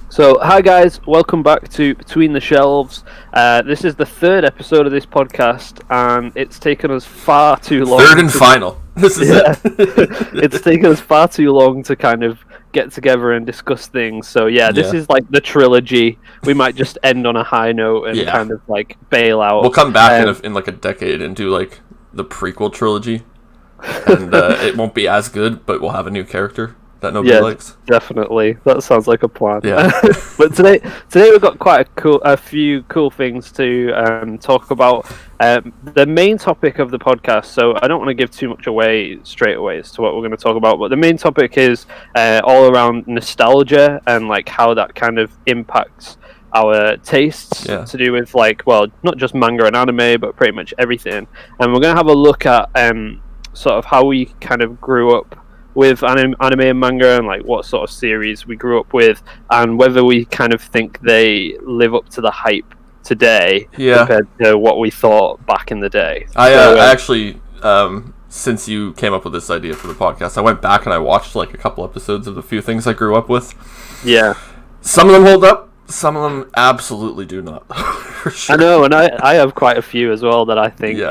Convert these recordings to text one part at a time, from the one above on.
So, hi guys, welcome back to Between the Shelves. This is the third episode of this podcast, and it's taken us far too long. Third and final. This is it. It's taken us far too long to kind of get together and discuss things. So, this is like the trilogy. We might just end on a high note and kind of like bail out. We'll come back in like a decade and do like the prequel trilogy, and it won't be as good, but we'll have a new character that nobody likes. Definitely. That sounds like a plan. Yeah. But today we've got quite a few cool things to talk about. The main topic of the podcast, so I don't want to give too much away straight away as to what we're going to talk about, but the main topic is all around nostalgia and like how that kind of impacts our tastes to do with like, well, not just manga and anime, but pretty much everything. And we're going to have a look at sort of how we kind of grew up with anime and manga, and like what sort of series we grew up with, and whether we kind of think they live up to the hype today compared to what we thought back in the day. I actually, since you came up with this idea for the podcast, I went back and I watched like a couple episodes of the few things I grew up with. Yeah. Some of them hold up, some of them absolutely do not. For sure. I know, and I have quite a few as well that I think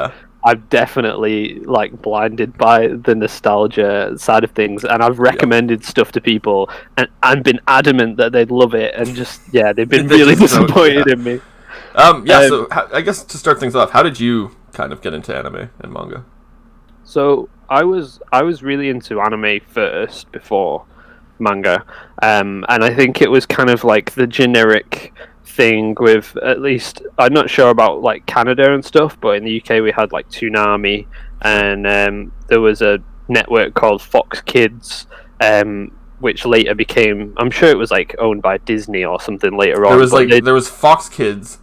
I'm definitely like blinded by the nostalgia side of things, and I've recommended stuff to people and been adamant that they'd love it, and just they've been really disappointed in me. So I guess to start things off, how did you kind of get into anime and manga? So I was really into anime first before manga, and I think it was kind of like the generic thing with, at least I'm not sure about like Canada and stuff, but in the UK we had like Toonami, and there was a network called Fox Kids, which later became, I'm sure it was like owned by Disney or something later on. There was there was Fox Kids,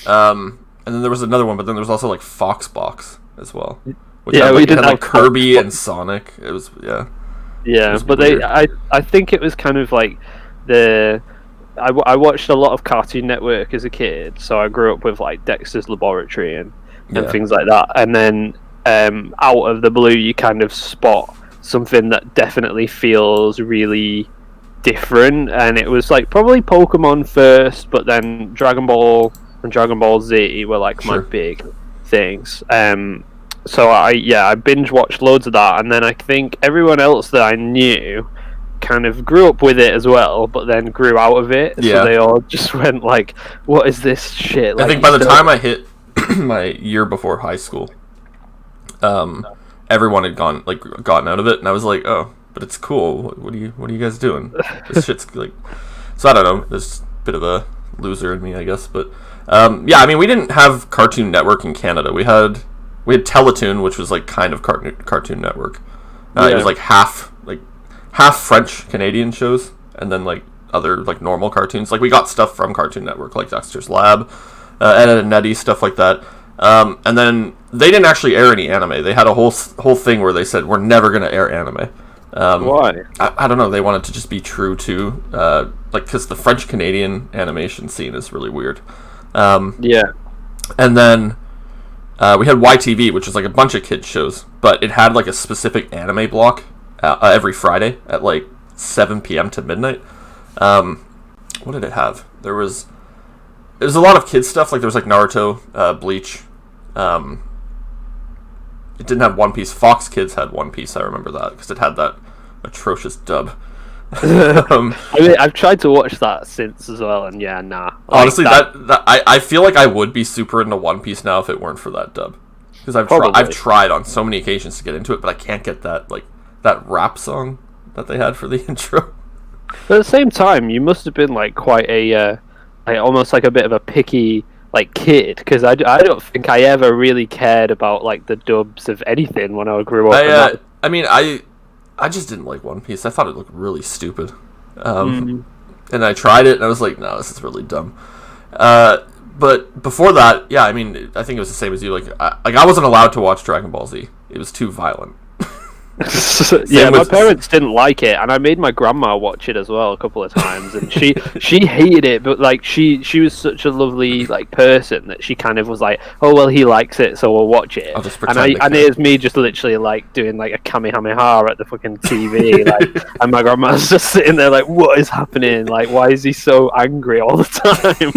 and then there was another one, but then there was also like Fox Box as well. Which we didn't have like Kirby and Sonic. It was but weird. I think it was kind of like I watched a lot of Cartoon Network as a kid, so I grew up with like Dexter's Laboratory and things like that. And then out of the blue, you kind of spot something that definitely feels really different, and it was like probably Pokemon first, but then Dragon Ball and Dragon Ball Z were like my big things. So I binge watched loads of that, and then I think everyone else that I knew kind of grew up with it as well, but then grew out of it. So they all just went like, what is this shit? Like, I think by the time I hit my year before high school, everyone had gotten out of it, and I was like, oh, but it's cool. What are you guys doing? This shit's like, so I don't know. There's a bit of a loser in me, I guess, but I mean, we didn't have Cartoon Network in Canada. We had Teletoon, which was like kind of Cartoon Network. It was like half French Canadian shows, and then like other like normal cartoons. Like we got stuff from Cartoon Network, like Dexter's Lab, Ed, Edd and Eddy, stuff like that. And then they didn't actually air any anime. They had a whole thing where they said we're never going to air anime. Why? I don't know. They wanted to just be true to because the French Canadian animation scene is really weird. And then we had YTV, which was like a bunch of kids shows, but it had like a specific anime block every Friday at like 7 p.m. to midnight. What did it have? There was a lot of kids stuff. Like there was like Naruto, Bleach. It didn't have One Piece. Fox Kids had One Piece. I remember that because it had that atrocious dub. I mean, I've tried to watch that since as well, and nah. Honestly, I feel like I would be super into One Piece now if it weren't for that dub. Because I've tried on so many occasions to get into it, but I can't get that rap song that they had for the intro. But at the same time, you must have been like quite a almost like a bit of a picky like kid, because I don't think I ever really cared about like the dubs of anything when I grew up. I just didn't like One Piece. I thought it looked really stupid. And I tried it, and I was like, no, this is really dumb. But before that, I mean, I think it was the same as you. I wasn't allowed to watch Dragon Ball Z. It was too violent. Yeah, my parents didn't like it, and I made my grandma watch it as well a couple of times, and she hated it, but like she was such a lovely like person that she kind of was like, oh well, he likes it, so we'll watch it. I'll just And here's me just literally like doing like a kamehameha at the fucking TV, like, and my grandma's just sitting there like, what is happening? Like, why is he so angry all the time?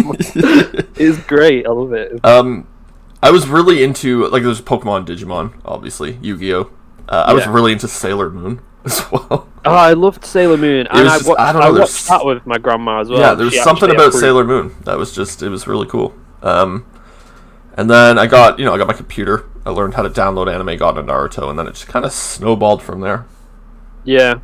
It's great, I love it. I was really into, like, there's Pokemon, Digimon, obviously, Yu-Gi-Oh. I was really into Sailor Moon as well. Oh, I loved Sailor Moon, and I watched that with my grandma as well. Yeah, there's something about Sailor Moon that was just, it was really cool. And then I got my computer. I learned how to download anime, got into Naruto, and then it just kind of snowballed from there. Yeah.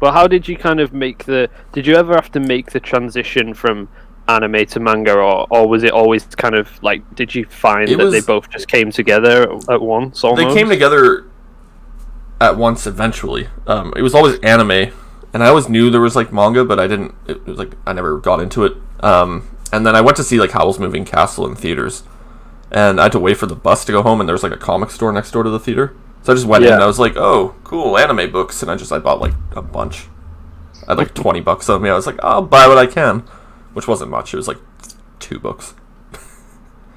Well, how did you kind of did you ever have to make the transition from anime to manga, or was it always kind of like, did you find they both just came together at once almost? They came together at once eventually. It was always anime, and I always knew there was like manga, but it was like I never got into it. And then I went to see like Howl's Moving Castle in theaters, and I had to wait for the bus to go home, and there was like a comic store next door to the theater. So I just went in and I was like, oh, cool, anime books, and I bought like a bunch. I had like $20 on me. I was like, I'll buy what I can. Which wasn't much. It was like 2 books.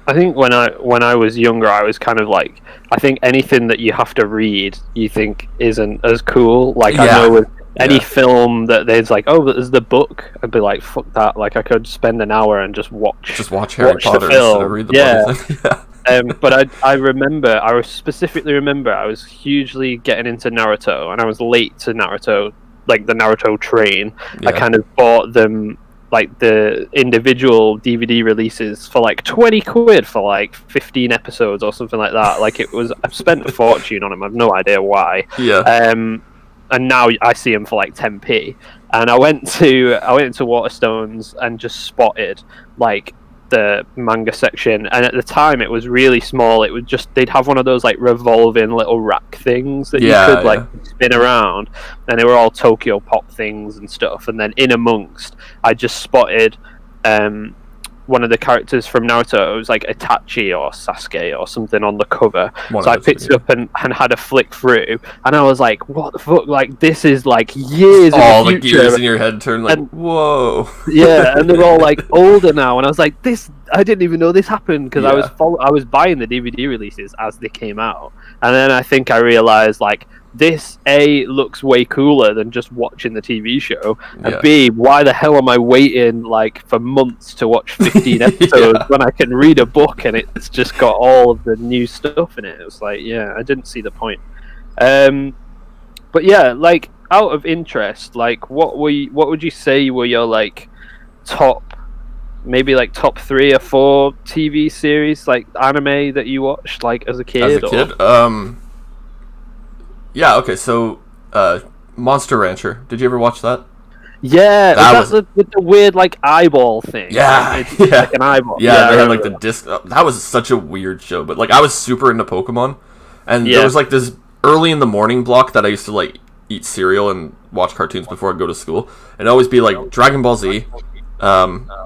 I think when I was younger, I was kind of like, I think anything that you have to read, you think isn't as cool. Like, I know with any film that there's like, oh, but there's the book, I'd be like, fuck that. Like, I could spend an hour and just watch Harry Potter instead of read the book. But I specifically remember I was hugely getting into Naruto, and I was late to Naruto, like the Naruto train. I kind of bought them, like the individual DVD releases, for like 20 quid for like 15 episodes or something like that. Like, I've spent a fortune on them. I've no idea why. Yeah. And now I see them for like 10p. And I went into Waterstones and just spotted like the manga section, and at the time it was really small. It was just, they'd have one of those like revolving little rack things that you could like spin around, and they were all Tokyo Pop things and stuff. And then in amongst, I just spotted one of the characters from Naruto. It was like Itachi or Sasuke or something on the cover. So I picked it up and had a flick through, and I was like, what the fuck, like, this is like years all in the future. The gears in your head turn like, whoa. Yeah, and they're all like older now, and I was like, this, I didn't even know this happened, because I was buying the DVD releases as they came out, and then I think I realized, like, this looks way cooler than just watching the TV show, and B, why the hell am I waiting like for months to watch 15 episodes when I can read a book and it's just got all of the new stuff in it? It was like, I didn't see the point. But yeah, like, out of interest, like, what would you say were your like top 3 or 4 TV series, like anime, that you watched like as a kid? Yeah, okay, so Monster Rancher. Did you ever watch that? Yeah, that's with the weird like eyeball thing. Yeah, it's like an eyeball. Yeah, they had like the disc. That was such a weird show, but like I was super into Pokemon, and there was like this early in the morning block that I used to like eat cereal and watch cartoons before I go to school, and it'd always be like Dragon Ball Z,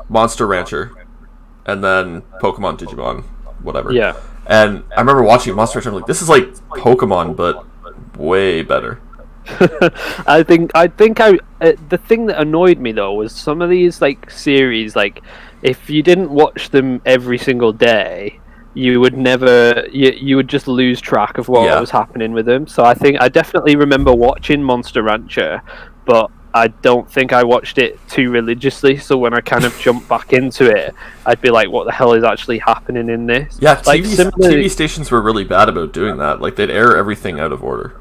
Monster Rancher, and then Pokemon, Digimon, whatever. Yeah. And I remember watching Monster Rancher. I'm like, this is like Pokemon, but way better. I think the thing that annoyed me though was some of these like series, like if you didn't watch them every single day, you would would just lose track of what was happening with them. So I think I definitely remember watching Monster Rancher, but I don't think I watched it too religiously, so when I kind of jumped back into it, I'd be like, what the hell is actually happening in this? Yeah, like, TV stations were really bad about doing that. Like, they'd air everything out of order.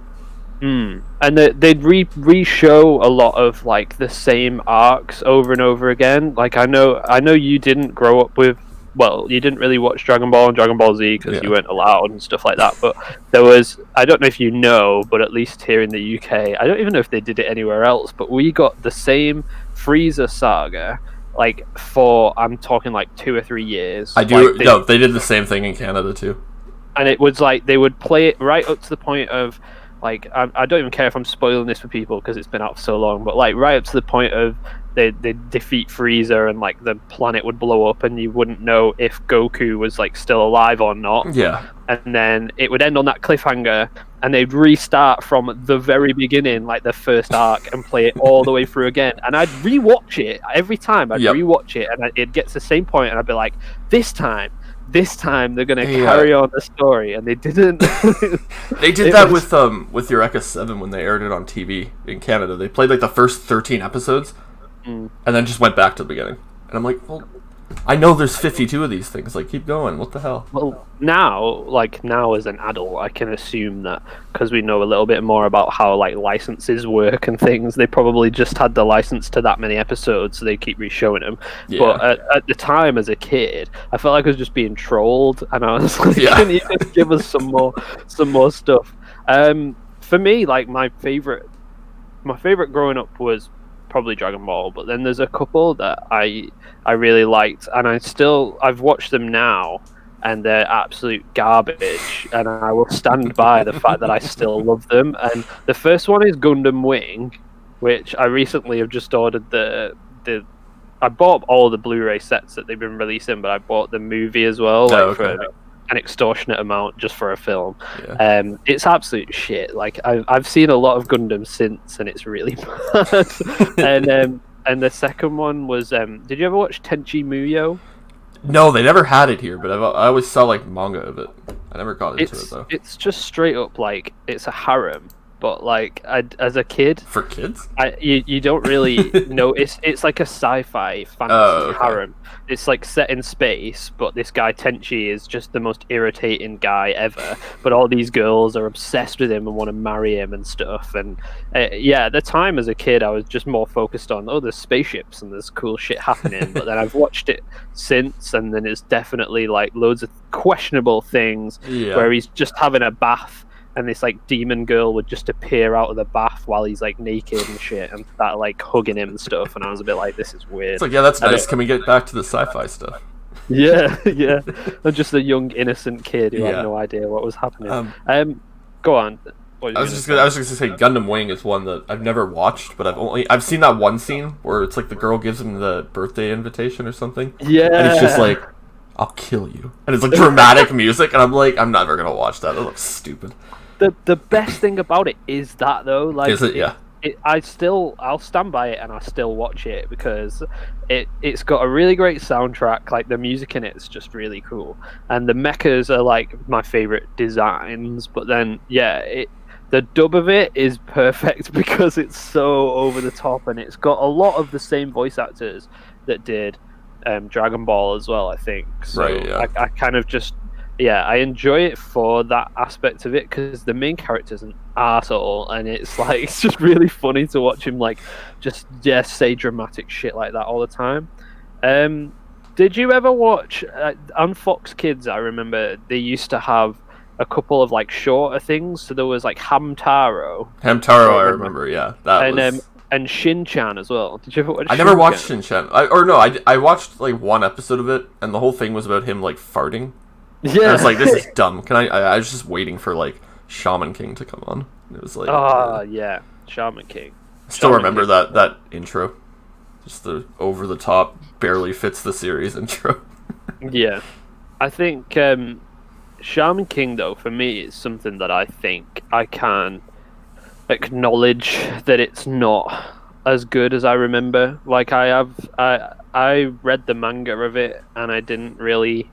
And they'd re-show a lot of, like, the same arcs over and over again. Like, I know you didn't grow up with, well, you didn't really watch Dragon Ball and Dragon Ball Z because you weren't allowed and stuff like that, but there was, I don't know if you know, but at least here in the UK, I don't even know if they did it anywhere else, but we got the same Frieza saga, like, for, I'm talking like 2 or 3 years. They did the same thing in Canada too. And it was like, they would play it right up to the point of, like, I don't even care if I'm spoiling this for people because it's been out for so long, but like right up to the point of they defeat Frieza and like the planet would blow up and you wouldn't know if Goku was like still alive or not. Yeah. And then it would end on that cliffhanger, and they'd restart from the very beginning, like the first arc, and play it all the way through again. And I'd rewatch it every time. I'd rewatch it, and it gets the same point, and I'd be like, this time they're going to carry on the story, and they didn't. They did that with Eureka 7 when they aired it on TV in Canada. They played like the first 13 episodes, and then just went back to the beginning. And I'm like, well, I know there's 52 of these things. Like, keep going. What the hell? Well, now as an adult, I can assume that because we know a little bit more about how like licenses work and things, they probably just had the license to that many episodes, so they keep re-showing them. Yeah. But at the time, as a kid, I felt like I was just being trolled, and I was like, "Can you just give us some more stuff?" For me, like my favorite growing up was probably Dragon Ball, but then there's a couple that I really liked, and I've watched them now, and they're absolute garbage, and I will stand by the fact that I still love them. And the first one is Gundam Wing, which I recently have just ordered I bought all the Blu-ray sets that they've been releasing, but I bought the movie as well, for an extortionate amount just for a film. It's absolute shit. Like I've seen a lot of Gundam since, and it's really bad. And the second one was did you ever watch Tenchi Muyo? No, they never had it here, but I always saw like manga of it. I never got into it though. It's just straight up like it's a harem, but like as a kid, for kids, you don't really know. It's like a sci-fi fantasy harem. It's like set in space, but this guy Tenchi is just the most irritating guy ever. But all these girls are obsessed with him and want to marry him and stuff. And at the time as a kid, I was just more focused on there's spaceships and there's cool shit happening. But then I've watched it since, and then it's definitely like loads of questionable things where he's just having a bath, and this like demon girl would just appear out of the bath while he's like naked and shit, and start like hugging him and stuff. And I was a bit like, this is weird. It's like, yeah, that's nice. Can we get back to the sci-fi stuff? Yeah. I'm just a young innocent kid who had no idea what was happening. Go on. I was just gonna say Gundam Wing is one that I've never watched, but I've seen that one scene where it's like the girl gives him the birthday invitation or something. Yeah. And it's just like, I'll kill you. And it's like dramatic music, and I'm like, I'm never gonna watch that. That looks stupid. The best thing about it is that though, like, is it? Yeah. I'll stand by it, and I still watch it because it's got a really great soundtrack. Like the music in it's just really cool, and the mechas are like my favorite designs. But then the dub of it is perfect because it's so over the top, and it's got a lot of the same voice actors that did Dragon Ball as well, I think. So right, yeah. I kind of just I enjoy it for that aspect of it because the main character's an arsehole, and it's like it's just really funny to watch him like just say dramatic shit like that all the time. Did you ever watch on Fox Kids? I remember they used to have a couple of like shorter things. So there was like Hamtaro. I remember, yeah. And Shin-Chan as well. Did you ever watch? I never watched Shin-Chan. I watched like one episode of it, and the whole thing was about him like farting. Yeah, and I was like, this is dumb. I was just waiting for like Shaman King to come on. It was like, Shaman King. I still remember that intro, just the over the top, barely fits the series intro. Yeah, I think Shaman King though for me is something that I think I can acknowledge that it's not as good as I remember. Like I read the manga of it, and I didn't really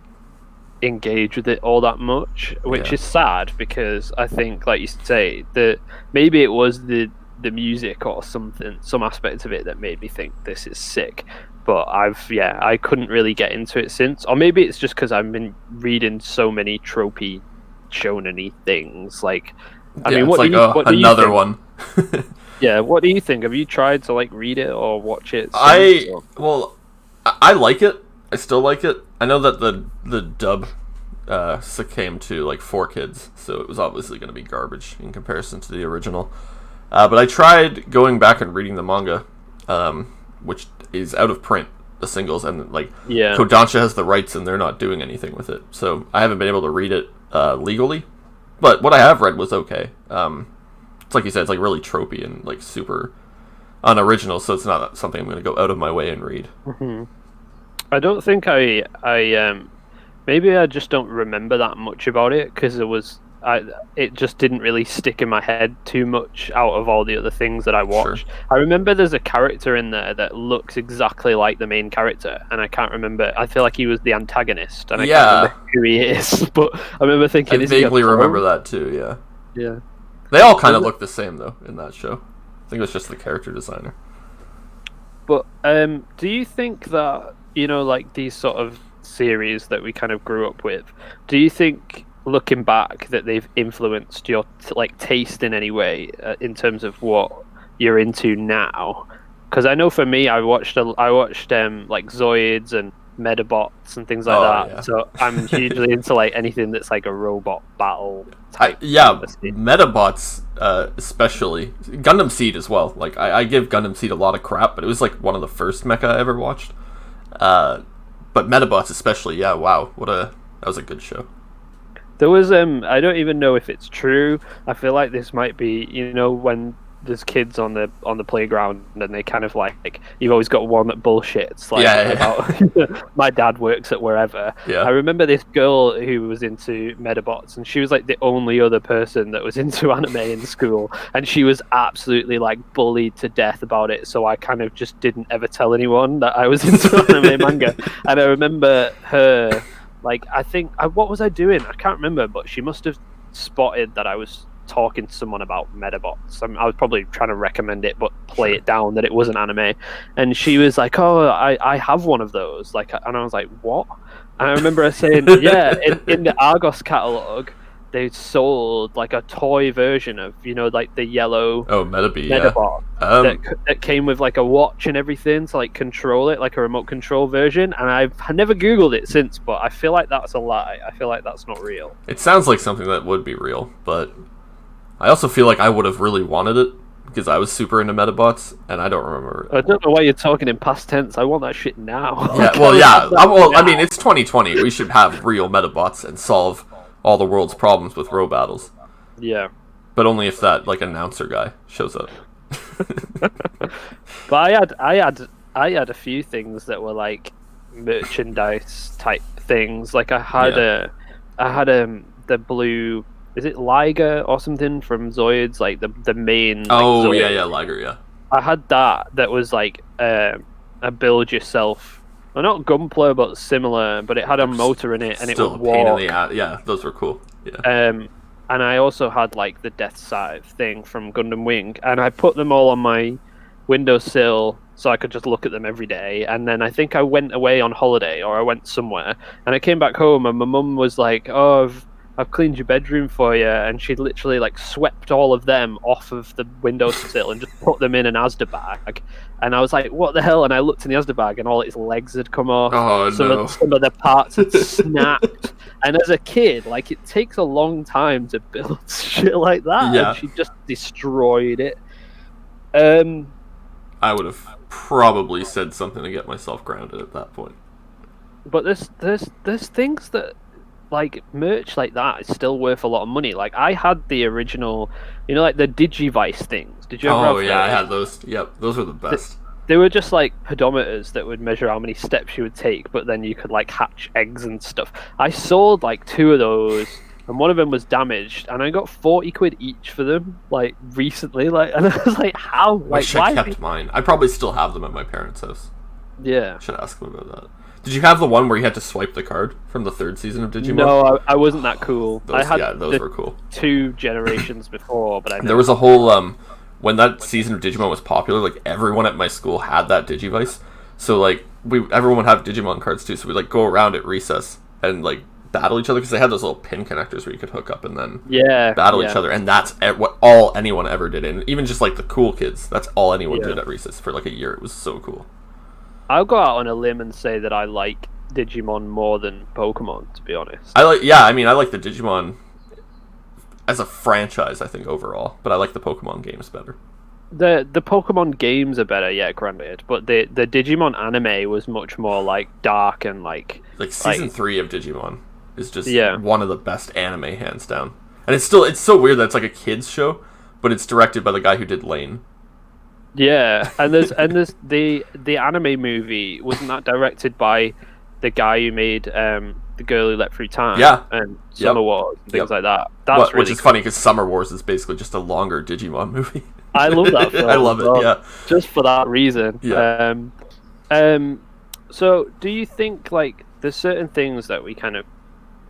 engage with it all that much, which is sad because I think, like you say, that maybe it was the music or something, some aspect of it that made me think this is sick. But I couldn't really get into it since, or maybe it's just because I've been reading so many tropey shonen-y things. Like, I mean, what do you think? One. Yeah, what do you think? Have you tried to like read it or watch it? I like it. I still like it. I know that the dub came to like 4Kids, so it was obviously going to be garbage in comparison to the original. But I tried going back and reading the manga, which is out of print, the singles, and like Kodansha has the rights, and they're not doing anything with it. So I haven't been able to read it legally. But what I have read was okay. It's like you said, it's like really tropey and like super unoriginal, so it's not something I'm going to go out of my way and read. Mm-hmm. I don't think I maybe I just don't remember that much about it because it just didn't really stick in my head too much out of all the other things that I watched. Sure. I remember there's a character in there that looks exactly like the main character, and I can't remember. I feel like he was the antagonist, and I can't remember who he is. But I remember thinking, I vaguely remember that too. Yeah. They all kind of look the same though in that show. I think it was just the character designer. But do you think that, like these sort of series that we kind of grew up with, do you think, looking back, that they've influenced your taste in any way in terms of what you're into now? Because I know for me, I watched like Zoids and Medabots and things like that. Yeah. So I'm hugely into like anything that's like a robot battle type. Medabots especially, Gundam Seed as well. Like I give Gundam Seed a lot of crap, but it was like one of the first mecha I ever watched. But Medabots especially, wow, that was a good show. There was I don't even know if it's true. I feel like this might be, when there's kids on the playground and they kind of like you've always got one that bullshits about my dad works at wherever. I remember this girl who was into Medabots, and she was like the only other person that was into anime in school, and she was absolutely like bullied to death about it, so I kind of just didn't ever tell anyone that I was into anime manga. And I remember her, like, I think what was I doing? I can't remember, but she must have spotted that I was talking to someone about Medabots. I was probably trying to recommend it, but play it down that it wasn't anime. And she was like, "Oh, I have one of those." Like, and I was like, "What?" And I remember her saying, "Yeah, in the Argos catalog, they sold like a toy version of, like the yellow Medabot that came with like a watch and everything to like control it, like a remote control version." And I've never Googled it since, but I feel like that's a lie. I feel like that's not real. It sounds like something that would be real, but I also feel like I would have really wanted it because I was super into Medabots, and I don't remember it. I don't know why you're talking in past tense. I want that shit now. I mean, it's 2020. We should have real Medabots and solve all the world's problems with row battles. Yeah. But only if that like announcer guy shows up. But I had a few things that were like merchandise type things. Like I had the blue, is it Liger or something from Zoids, like the main Zoid. Liger, yeah. I had that was like a build yourself. Well, not Gunpla, but similar, but it had a motor in it, and it would walk. Pain in the ass. Yeah, those were cool. Yeah. And I also had like the Death Scythe thing from Gundam Wing, and I put them all on my windowsill so I could just look at them every day. And then I think I went away on holiday, or I went somewhere, and I came back home, and my mum was like, "Oh, I've cleaned your bedroom for you," and she'd literally like swept all of them off of the windowsill and just put them in an Asda bag. And I was like, "What the hell?" And I looked in the Asda bag, and all its legs had come off. Oh, some of the parts had snapped. And as a kid, like, it takes a long time to build shit like that. Yeah. And she just destroyed it. I would have probably said something to get myself grounded at that point. But there's things that, like, merch like that is still worth a lot of money. Like, I had the original, like the Digivice things. Did you ever have those? I had those. Yep, those were the best. They were just like pedometers that would measure how many steps you would take, but then you could like hatch eggs and stuff. I sold like 2 of those, and one of them was damaged, and I got 40 quid each for them, like recently. Like, and I was like, how? Like, wish I kept mine. I probably still have them at my parents' house. Yeah. Should ask them about that. Did you have the one where you had to swipe the card from the 3rd season of Digimon? No, I wasn't that cool. Those were cool. 2 generations before, but there was a whole when that season of Digimon was popular, like everyone at my school had that Digivice. So like everyone would have Digimon cards too. So we'd like go around at recess and like battle each other because they had those little pin connectors where you could hook up and then battle each other. And that's what all anyone ever did. And even just like the cool kids, that's all anyone did at recess for like a year. It was so cool. I'll go out on a limb and say that I like Digimon more than Pokemon, to be honest. I like the Digimon as a franchise, I think, overall, but I like the Pokemon games better. The Pokemon games are better, yeah, granted, but the Digimon anime was much more like dark and like season 3 of Digimon is just one of the best anime, hands down. And it's so weird that it's like a kids show, but it's directed by the guy who did Lane. Yeah, and there's the anime movie, wasn't that directed by the guy who made The Girl Who Leapt Through Time, Yeah. and Summer Wars and things like that. Which is funny because Summer Wars is basically just a longer Digimon movie. I love that film. I love it. Yeah, just for that reason. Yeah. So, do you think like there's certain things that we kind of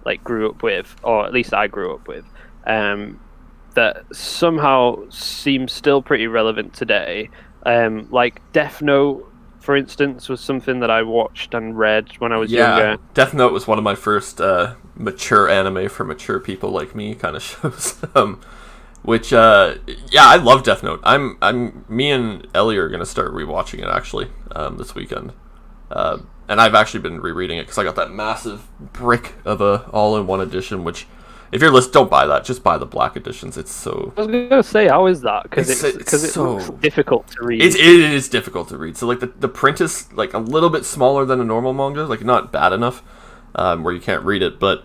like grew up with, or at least I grew up with, that somehow seem still pretty relevant today? Like Death Note, for instance, was something that I watched and read when I was younger. Death Note was one of my first mature anime for mature people like me kind of shows. Which I love Death Note. Me and Ellie are gonna start rewatching it actually this weekend. And I've actually been rereading it because I got that massive brick of a all-in-one edition. Which, if you're listening, don't buy that. Just buy the black editions. It's so. I was gonna say, how is that? Because it's so difficult to read. It is difficult to read. So like the print is like a little bit smaller than a normal manga. Like not bad enough where you can't read it. But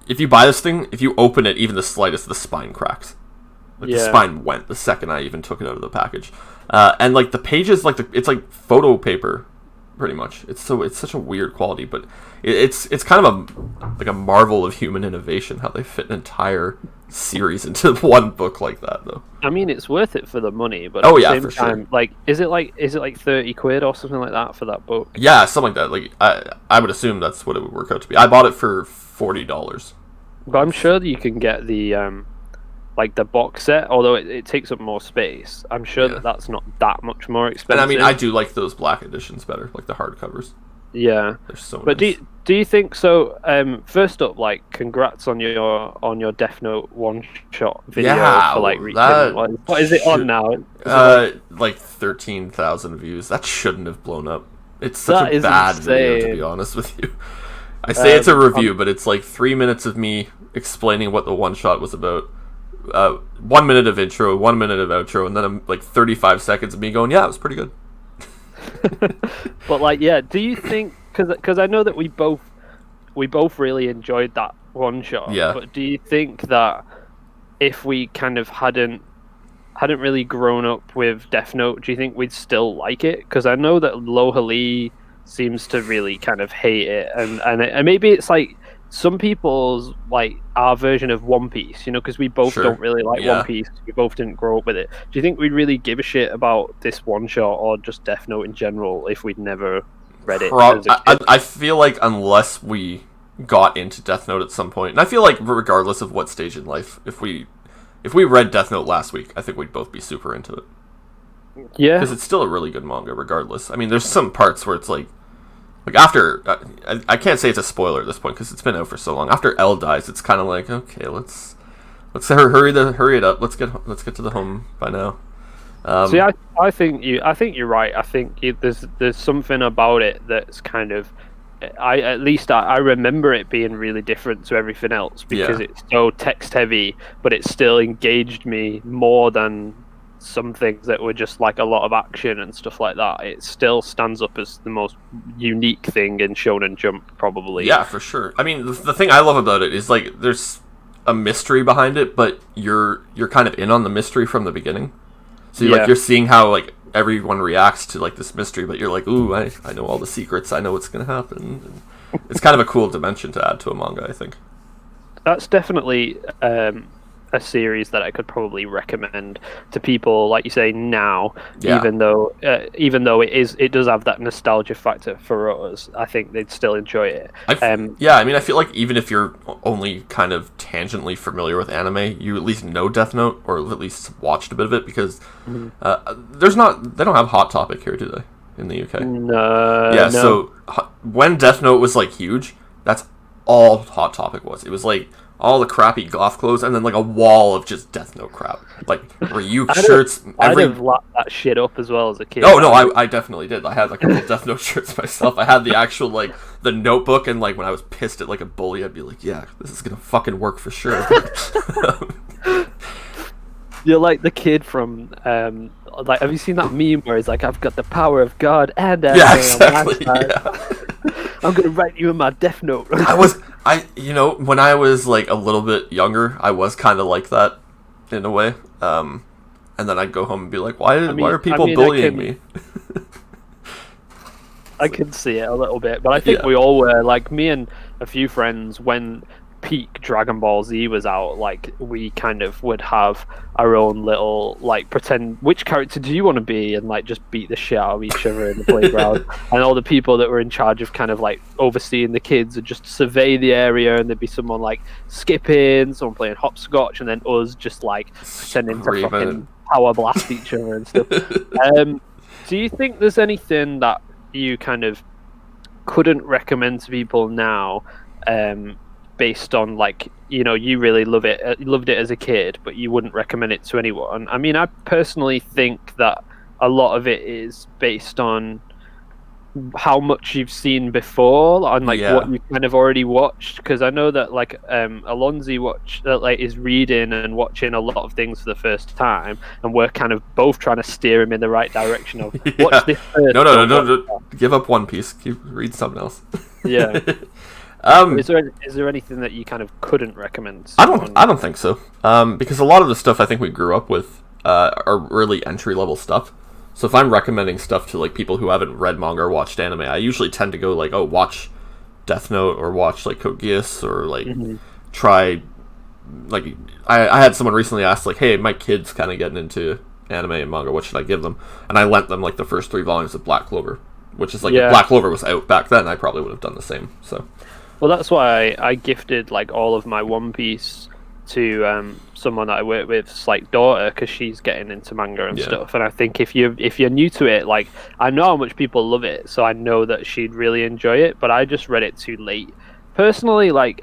if you buy this thing, if you open it even the slightest, the spine cracks. Like the spine went the second I even took it out of the package. And like the pages, it's like photo paper. Pretty much, it's such a weird quality, but it's kind of a marvel of human innovation how they fit an entire series into one book like that, though. I mean, it's worth it for the money, but at the same for time, sure. like, is it like £30 or something like that for that book? Yeah, something like that. Like I would assume that's what it would work out to be. I bought it for $40. But I'm sure that you can get the like the box set, although it takes up more space. I'm sure that's not that much more expensive. And I mean, I do like those black editions better, like the hardcovers. Yeah, they're so. But nice. do you think so? First up, like, congrats on your Death Note one shot video for like reaching. What is it on now? Like 13,000 views. That shouldn't have blown up. It's such a bad video, to be honest with you. I say it's a review, but it's like 3 minutes of me explaining what the one shot was about. 1 minute of intro, 1 minute of outro, and then like 35 seconds of me going, yeah, it was pretty good. But like, do you think, because I know that we both really enjoyed that one shot, but do you think that if we kind of hadn't really grown up with Death Note, do you think we'd still like it? Because I know that Loha Lee seems to really kind of hate it, and maybe it's like some people's like our version of One Piece, because we both don't really like One Piece. We both didn't grow up with it. Do you think we'd really give a shit about this one shot or just Death Note in general if we'd never read it? I feel like unless we got into Death Note at some point, and I feel like regardless of what stage in life, if we read Death Note last week, I think we'd both be super into it. Yeah, because it's still a really good manga regardless. I mean, there's some parts where it's like after I can't say it's a spoiler at this point because it's been out for so long. After L dies, it's kind of like, okay, let's hurry it up. Let's get to the home by now. See, I think you're right. I think there's something about it that's kind of I remember it being really different to everything else because it's so text heavy, but it still engaged me more than some things that were just like a lot of action and stuff like that. It still stands up as the most unique thing in Shonen Jump, probably. Yeah, for sure. I mean, the thing I love about it is like there's a mystery behind it, but you're kind of in on the mystery from the beginning. So you're seeing how like everyone reacts to like this mystery, but you're like, ooh, I know all the secrets. I know what's gonna happen. And it's kind of a cool dimension to add to a manga, I think. That's definitely a series that I could probably recommend to people, like you say, now. Even though it does have that nostalgia factor for us, I think they'd still enjoy it. I mean, I feel like even if you're only kind of tangentially familiar with anime, you at least know Death Note, or at least watched a bit of it, because they don't have Hot Topic here, do they, in the UK? No. Yeah, so when Death Note was like huge, that's all Hot Topic was. It was like all the crappy goth clothes, and then like a wall of just Death Note crap, like Ryuk shirts. I'd have lapped that shit up as well as a kid. Oh no, I definitely did. I had like a couple Death Note shirts myself. I had the actual like the notebook, and like when I was pissed at like a bully, I'd be like, yeah, this is gonna fucking work for sure. You're like the kid from like, have you seen that meme where he's like, I've got the power of God and exactly. I'm gonna write you in my Death Note. When I was like a little bit younger, I was kind of like that in a way. And then I'd go home and be like, why are people bullying me? I can see it a little bit, but I think we all were, like, me and a few friends, when peak Dragon Ball Z was out, like, we kind of would have our own little, like, pretend, which character do you want to be, and, like, just beat the shit out of each other in the playground. And all the people that were in charge of kind of, like, overseeing the kids would just survey the area, and there'd be someone, like, skipping, someone playing hopscotch, and then us just, like, pretending to fucking power blast each other and stuff. Do you think there's anything that you kind of couldn't recommend to people now, based on, like, you know, you really loved it as a kid, but you wouldn't recommend it to anyone? I mean, I personally think that a lot of it is based on how much you've seen before, on, like, what you kind of already watched. Because I know that, like, Alonzi is reading and watching a lot of things for the first time, and we're kind of both trying to steer him in the right direction of watch this first. No. Give up One Piece. Read something else. Yeah. Is there anything that you kind of couldn't recommend? I don't think so. Because a lot of the stuff I think we grew up with are really entry level stuff. So if I'm recommending stuff to, like, people who haven't read manga or watched anime, I usually tend to go, like, oh, watch Death Note, or watch, like, Code Geass, or, like, try, like, I had someone recently ask, like, hey, my kid's kind of getting into anime and manga, what should I give them? And I lent them, like, the first 3 volumes of Black Clover, which is, like, if Black Clover was out back then, I probably would have done the same. So, well, that's why I gifted, like, all of my One Piece to someone that I work with's, like, daughter, because she's getting into manga and stuff. And I think if you're new to it, like, I know how much people love it, so I know that she'd really enjoy it. But I just read it too late. Personally, like,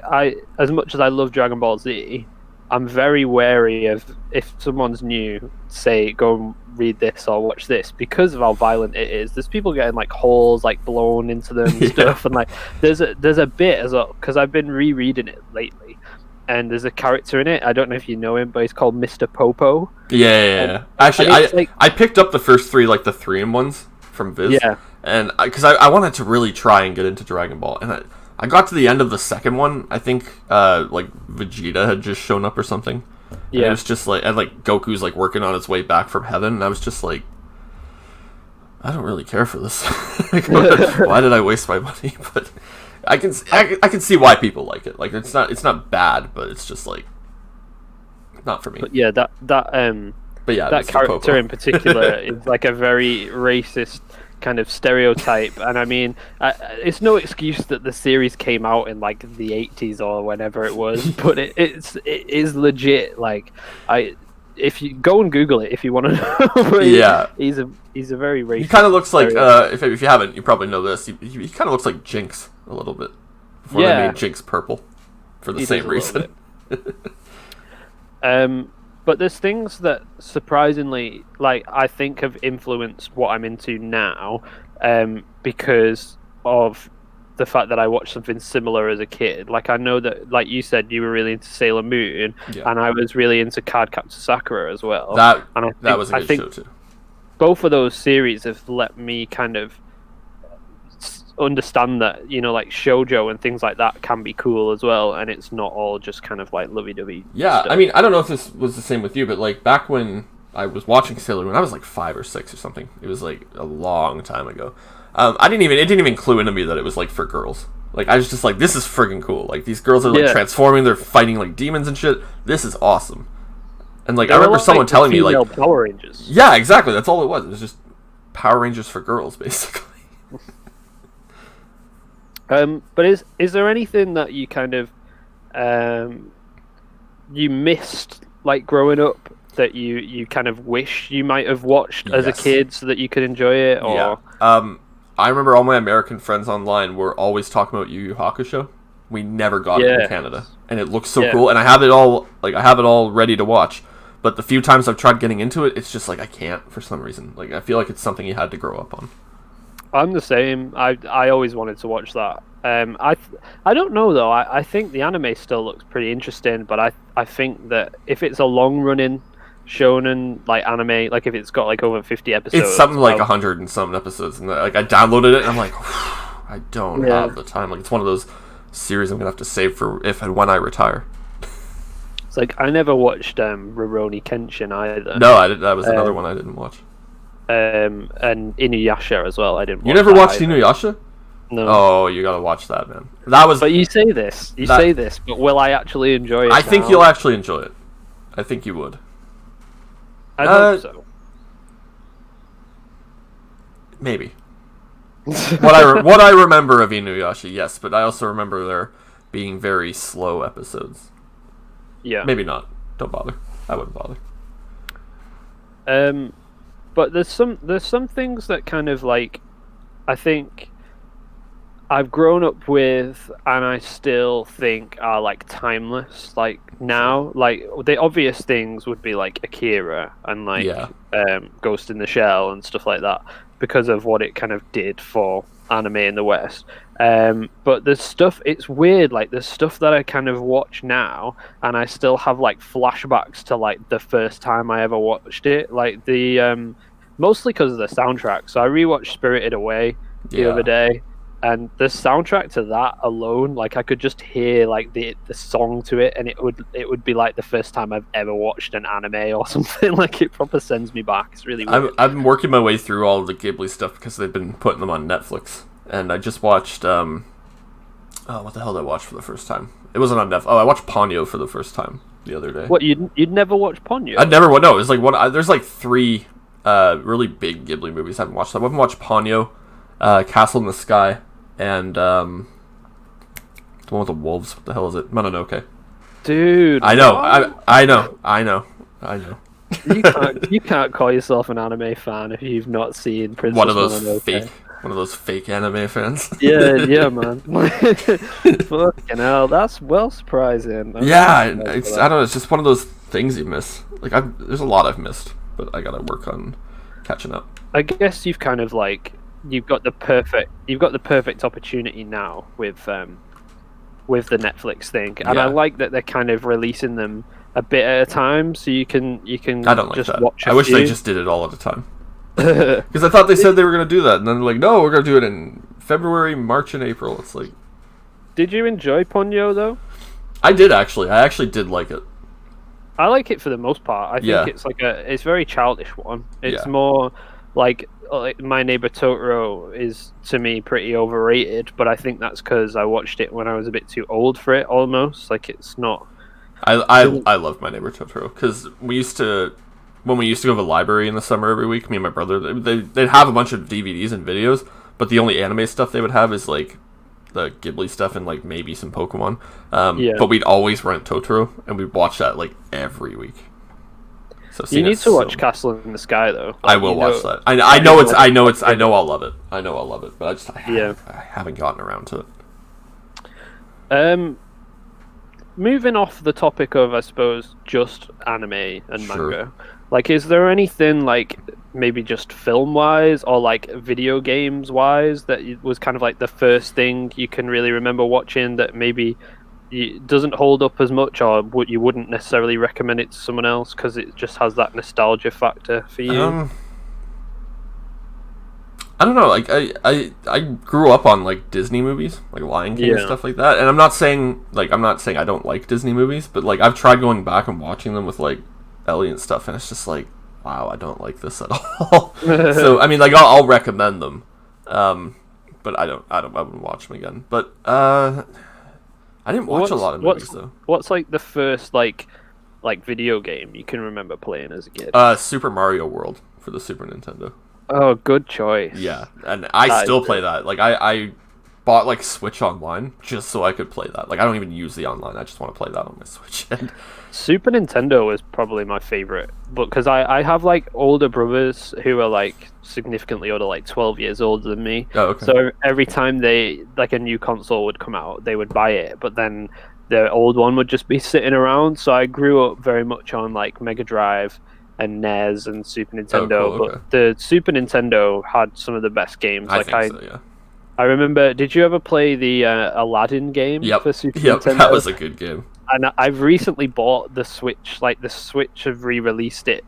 as much as I love Dragon Ball Z, I'm very wary of, if someone's new, say, go and read this or watch this, because of how violent it is. There's people getting, like, holes, like, blown into them and stuff, and, like, there's a bit as well, because I've been rereading it lately, and there's a character in it, I don't know if you know him, but he's called Mr. Popo. Yeah. Actually, I picked up the first 3, like, the 3-in-1s from Viz, and because I wanted to really try and get into Dragon Ball, and I got to the end of the second one. I think like Vegeta had just shown up or something. Yeah, and it was just like, and, like, Goku's, like, working on his way back from heaven, and I was just like, I don't really care for this. Like, why did I waste my money? But I can see why people like it. Like, it's not bad, but it's just, like, not for me. But yeah, that character Popo in particular is, like, a very racist kind of stereotype, and I mean, it's no excuse that the series came out in, like, the 80s or whenever it was, but it is legit. Like, if you go and Google it if you want to know. He's a very racist. He kind of looks like if you haven't, you probably know this. He kind of looks like Jinx a little bit before they made Jinx purple for the same reason. But there's things that surprisingly, like, I think have influenced what I'm into now, because of the fact that I watched something similar as a kid. Like, I know that, like you said, you were really into Sailor Moon, and I was really into Cardcaptor Sakura as well. That was a good show too. Both of those series have let me kind of understand that, you know, like, shoujo and things like that can be cool as well, and it's not all just kind of, like, lovey-dovey stuff. I mean, I don't know if this was the same with you, but, like, back when I was watching Sailor Moon, I was like 5 or 6 or something. It was, like, a long time ago. It didn't even clue into me that it was, like, for girls. Like, I was just like, this is friggin' cool. Like, these girls are, like, transforming, they're fighting, like, demons and shit. This is awesome. And, like, I remember someone telling me, like, Power Rangers. Yeah, exactly. That's all it was. It was just Power Rangers for girls, basically. But is there anything that you kind of you missed, like, growing up, that you kind of wish you might have watched as a kid so that you could enjoy it? Or I remember all my American friends online were always talking about Yu Yu Hakusho. We never got it in Canada, and it looks so cool, and I have it all ready to watch. But the few times I've tried getting into it, it's just like I can't for some reason. Like, I feel like it's something you had to grow up on. I'm the same. I always wanted to watch that. I don't know though. I think the anime still looks pretty interesting, but I think that if it's a long running shonen, like, anime, like, if it's got, like, over 50 episodes, it's something like 100 and some episodes, and, like, I downloaded it and I'm like, I don't have the time. Like, it's one of those series I'm gonna have to save for if and when I retire. It's like, I never watched Rurouni Kenshin either. No, I did. That was another one I didn't watch. and Inuyasha as well. I didn't. You watch never that watched either. Inuyasha? No. Oh, you gotta watch that, man. That was. But you say this, but will I actually enjoy it? I think now? you'll actually enjoy it. I think you would. I hope so. Maybe. What I remember of Inuyasha, yes, but I also remember there being very slow episodes. Yeah. Maybe not. Don't bother. I wouldn't bother. But there's some things that kind of like, I think I've grown up with, and I still think are like timeless. Like now, like the obvious things would be like Akira and like Ghost in the Shell and stuff like that, because of what it kind of did for anime in the West. But there's stuff, it's weird, like there's stuff that I kind of watch now and I still have like flashbacks to like the first time I ever watched it, like the mostly because of the soundtrack. So I rewatched Spirited Away the other day, and the soundtrack to that alone, like I could just hear like the song to it, and it would be like the first time I've ever watched an anime or something. Like it proper sends me back. It's really weird. I've been working my way through all of the Ghibli stuff because they've been putting them on Netflix, and I just watched what the hell did I watch for the first time? It wasn't on Netflix. Oh, I watched Ponyo for the first time the other day. What, you'd never watched Ponyo? I'd never. No, it's like one. There's like three really big Ghibli movies I haven't watched. I haven't watched Ponyo, Castle in the Sky, and the one with the wolves. What the hell is it? Mononoke. Dude, I know. I know. You can't call yourself an anime fan if you've not seen Princess Mononoke. One of those fake anime fans. yeah, man. Fucking hell, that's well surprising. I don't know. It's just one of those things you miss. Like there's a lot I've missed, but I gotta work on catching up. I guess you've kind of like you've got the perfect opportunity now with the Netflix thing, and I like that they're kind of releasing them a bit at a time, so you can I don't like just that. watch. I wish they just did it all at a time. Because I thought they said they were going to do that, and then they're like, no, we're going to do it in February, March, and April. It's like... Did you enjoy Ponyo, though? I did, actually. I actually did like it. I like it for the most part. I think it's like it's very childish one. It's more like My Neighbor Totoro is, to me, pretty overrated, but I think that's because I watched it when I was a bit too old for it, almost. Like, it's not... I love My Neighbor Totoro, because when we used to go to the library in the summer every week, me and my brother, they'd have a bunch of DVDs and videos, but the only anime stuff they would have is like the Ghibli stuff and like maybe some Pokemon. But we'd always rent Totoro, and we'd watch that like every week. So you need to watch Castle in the Sky, though. Like, I will watch that. I know I'll love it. I know I'll love it, but I haven't gotten around to it. Moving off the topic of, I suppose, just anime and manga. Like, is there anything, like, maybe just film-wise or, like, video games-wise that was kind of, like, the first thing you can really remember watching that maybe doesn't hold up as much, or you wouldn't necessarily recommend it to someone else because it just has that nostalgia factor for you? I don't know. Like, I grew up on, like, Disney movies, like Lion King and stuff like that. And I'm not saying I don't like Disney movies, but, like, I've tried going back and watching them with, like, Ellie and stuff, and it's just like, wow, I don't like this at all. So I mean, like, I'll recommend them, but I wouldn't watch them again. But I didn't watch a lot of movies though. What's like the first like video game you can remember playing as a kid? Super Mario World for the Super Nintendo. Oh, good choice. Yeah, and I still play that. Like I bought like Switch Online just so I could play that. Like I don't even use the online. I just want to play that on my Switch. Super Nintendo is probably my favorite, but because I have like older brothers who are like significantly older, like 12 years older than me. Oh, okay. So every time they like a new console would come out, they would buy it, but then the old one would just be sitting around. So I grew up very much on like Mega Drive and NES and Super Nintendo. Oh, cool, okay. But the Super Nintendo had some of the best games. I think so, yeah. I remember. Did you ever play the Aladdin game for Super Nintendo? That was a good game. And I've recently bought the Switch. Like the Switch have re-released it,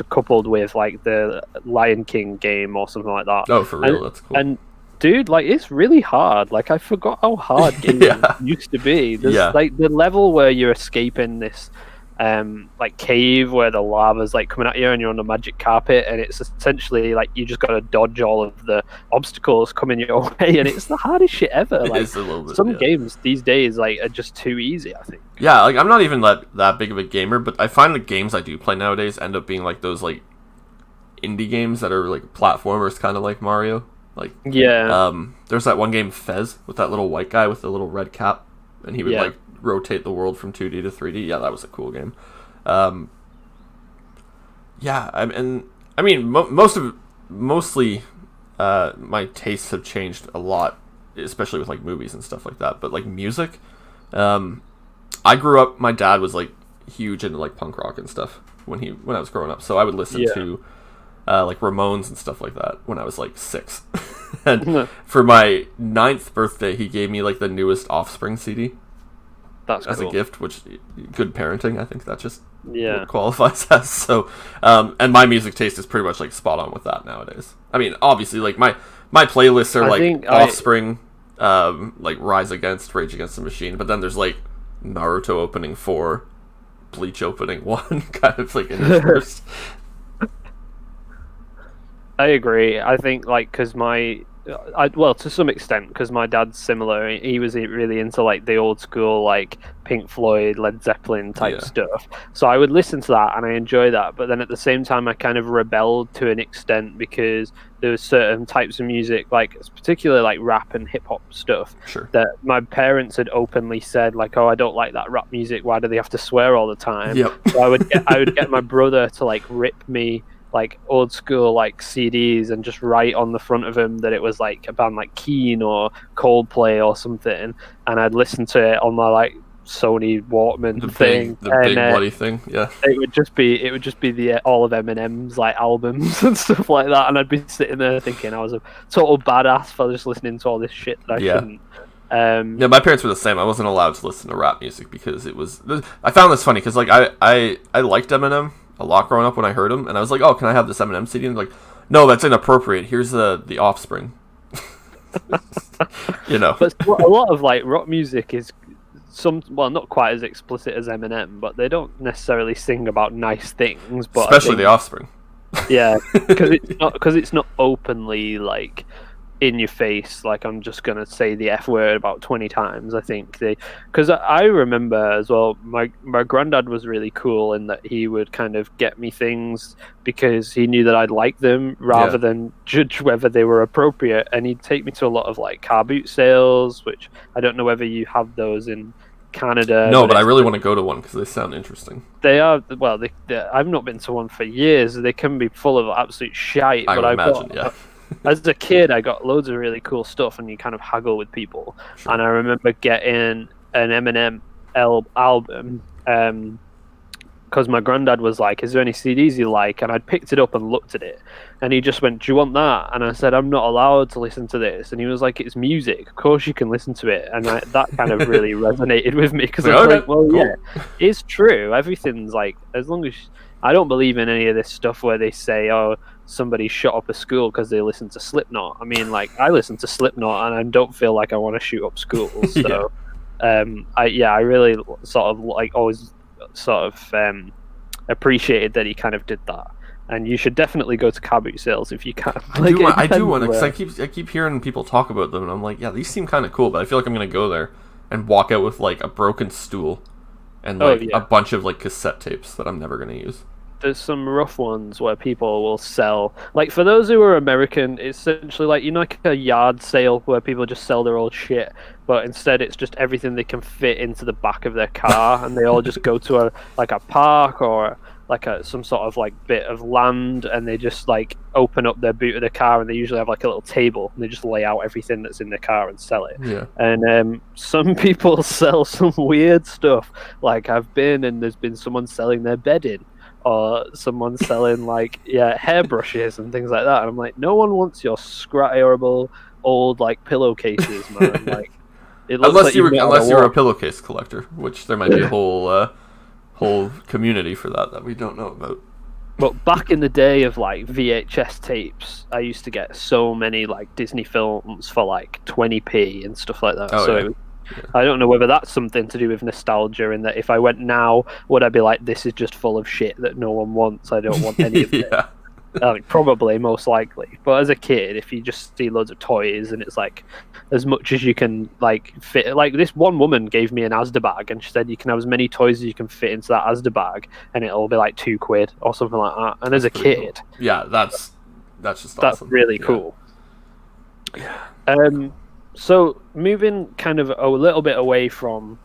coupled with like the Lion King game or something like that. Oh, for real? That's cool. And dude, like it's really hard. Like I forgot how hard games used to be. There's like the level where you're escaping this like cave where the lava's like coming at you and you're on a magic carpet, and it's essentially like you just got to dodge all of the obstacles coming your way, and it's the hardest shit ever. It like is a little bit, some games these days like are just too easy, I think. Yeah, like I'm not even that big of a gamer, but I find the games I do play nowadays end up being like those like indie games that are like platformers, kind of like Mario. Like there's that one game Fez with that little white guy with the little red cap, and he would like rotate the world from 2D to 3D. Yeah, that was a cool game. Mostly my tastes have changed a lot, especially with like movies and stuff like that. But like music, I grew up. My dad was like huge into like punk rock and stuff when I was growing up, so I would listen to like Ramones and stuff like that when I was like 6. And for my 9th birthday, he gave me like the newest Offspring CD. That's as cool. A gift, which good parenting. I think that just qualifies as. So, and my music taste is pretty much like spot on with that nowadays. I mean, obviously, like my playlists are like Offspring, like Rise Against, Rage Against the Machine, but then there's like Naruto opening 4, Bleach opening 1, kind of like interspersed. I agree. I think like because well, to some extent, because my dad's similar. He was really into like the old school, like Pink Floyd, Led Zeppelin type stuff. So I would listen to that and I enjoy that. But then at the same time, I kind of rebelled to an extent because there was certain types of music, like particularly like rap and hip hop stuff, that my parents had openly said like, "Oh, I don't like that rap music. Why do they have to swear all the time?" So I would get my brother to like rip me like old school like CDs and just write on the front of them that it was like a band like Keane or Coldplay or something, and I'd listen to it on my like Sony Walkman the thing, big bloody thing. It would just be the all of Eminem's like albums and stuff like that, and I'd be sitting there thinking I was a total badass for just listening to all this shit that I shouldn't. Yeah, my parents were the same. I wasn't allowed to listen to rap music because it was. I found this funny because like I liked Eminem a lot growing up when I heard him, and I was like, "Oh, can I have this Eminem CD?" And like, "No, that's inappropriate. Here's the Offspring." You know, but a lot of like rock music is not quite as explicit as Eminem, but they don't necessarily sing about nice things. But especially the Offspring. Yeah, because it's not openly like in your face, like I'm just gonna say the F word about 20 times. I think because I remember as well, my granddad was really cool in that he would kind of get me things because he knew that I'd like them rather than judge whether they were appropriate, and he'd take me to a lot of like car boot sales, which I don't know whether you have those in Canada. No, but I really want to go to one because they sound interesting. They are, well, I've not been to one for years. They can be full of absolute shite, but I imagine, as a kid, I got loads of really cool stuff, and you kind of haggle with people. Sure. And I remember getting an Eminem album because my granddad was like, "Is there any CDs you like?" And I'd picked it up and looked at it, and he just went, "Do you want that?" And I said, "I'm not allowed to listen to this." And he was like, "It's music. Of course you can listen to it." And that kind of really resonated with me because I was like, "Well, cool. Yeah, it's true. Everything's like, as long as I don't believe in any of this stuff where they say, oh, somebody shut up a school because they listen to Slipknot. I mean, like, I listen to Slipknot and I don't feel like I want to shoot up schools." So, I really sort of like always sort of appreciated that he kind of did that. And you should definitely go to car boot sales if you can. I do want to, because I keep hearing people talk about them, and I'm like, yeah, these seem kind of cool, but I feel like I'm gonna go there and walk out with like a broken stool and like a bunch of like cassette tapes that I'm never gonna use. There's some rough ones where people will sell, like, for those who are American, it's essentially like, you know, like a yard sale where people just sell their old shit, but instead it's just everything they can fit into the back of their car, and they all just go to a park or like some sort of like bit of land, and they just like open up their boot of the car, and they usually have like a little table, and they just lay out everything that's in the car and sell it. Yeah. And some people sell some weird stuff. Like, I've been, and there's been someone selling their bedding, or someone selling like hairbrushes and things like that, and I'm like, no one wants your horrible old like pillowcases, man. Like, it looks unless you're a pillowcase collector, which there might be a whole community for that we don't know about. But back in the day of like VHS tapes, I used to get so many like Disney films for like 20p and stuff like that. I don't know whether that's something to do with nostalgia, and that if I went now, would I be like, this is just full of shit that no one wants? I don't want any of it. Yeah. Probably, most likely. But as a kid, if you just see loads of toys and it's like as much as you can like fit, like this one woman gave me an Asda bag and she said you can have as many toys as you can fit into that Asda bag and it'll be like £2 or something like that. And as a kid, cool. Yeah, that's just awesome. That's really cool. So moving kind of a little bit away from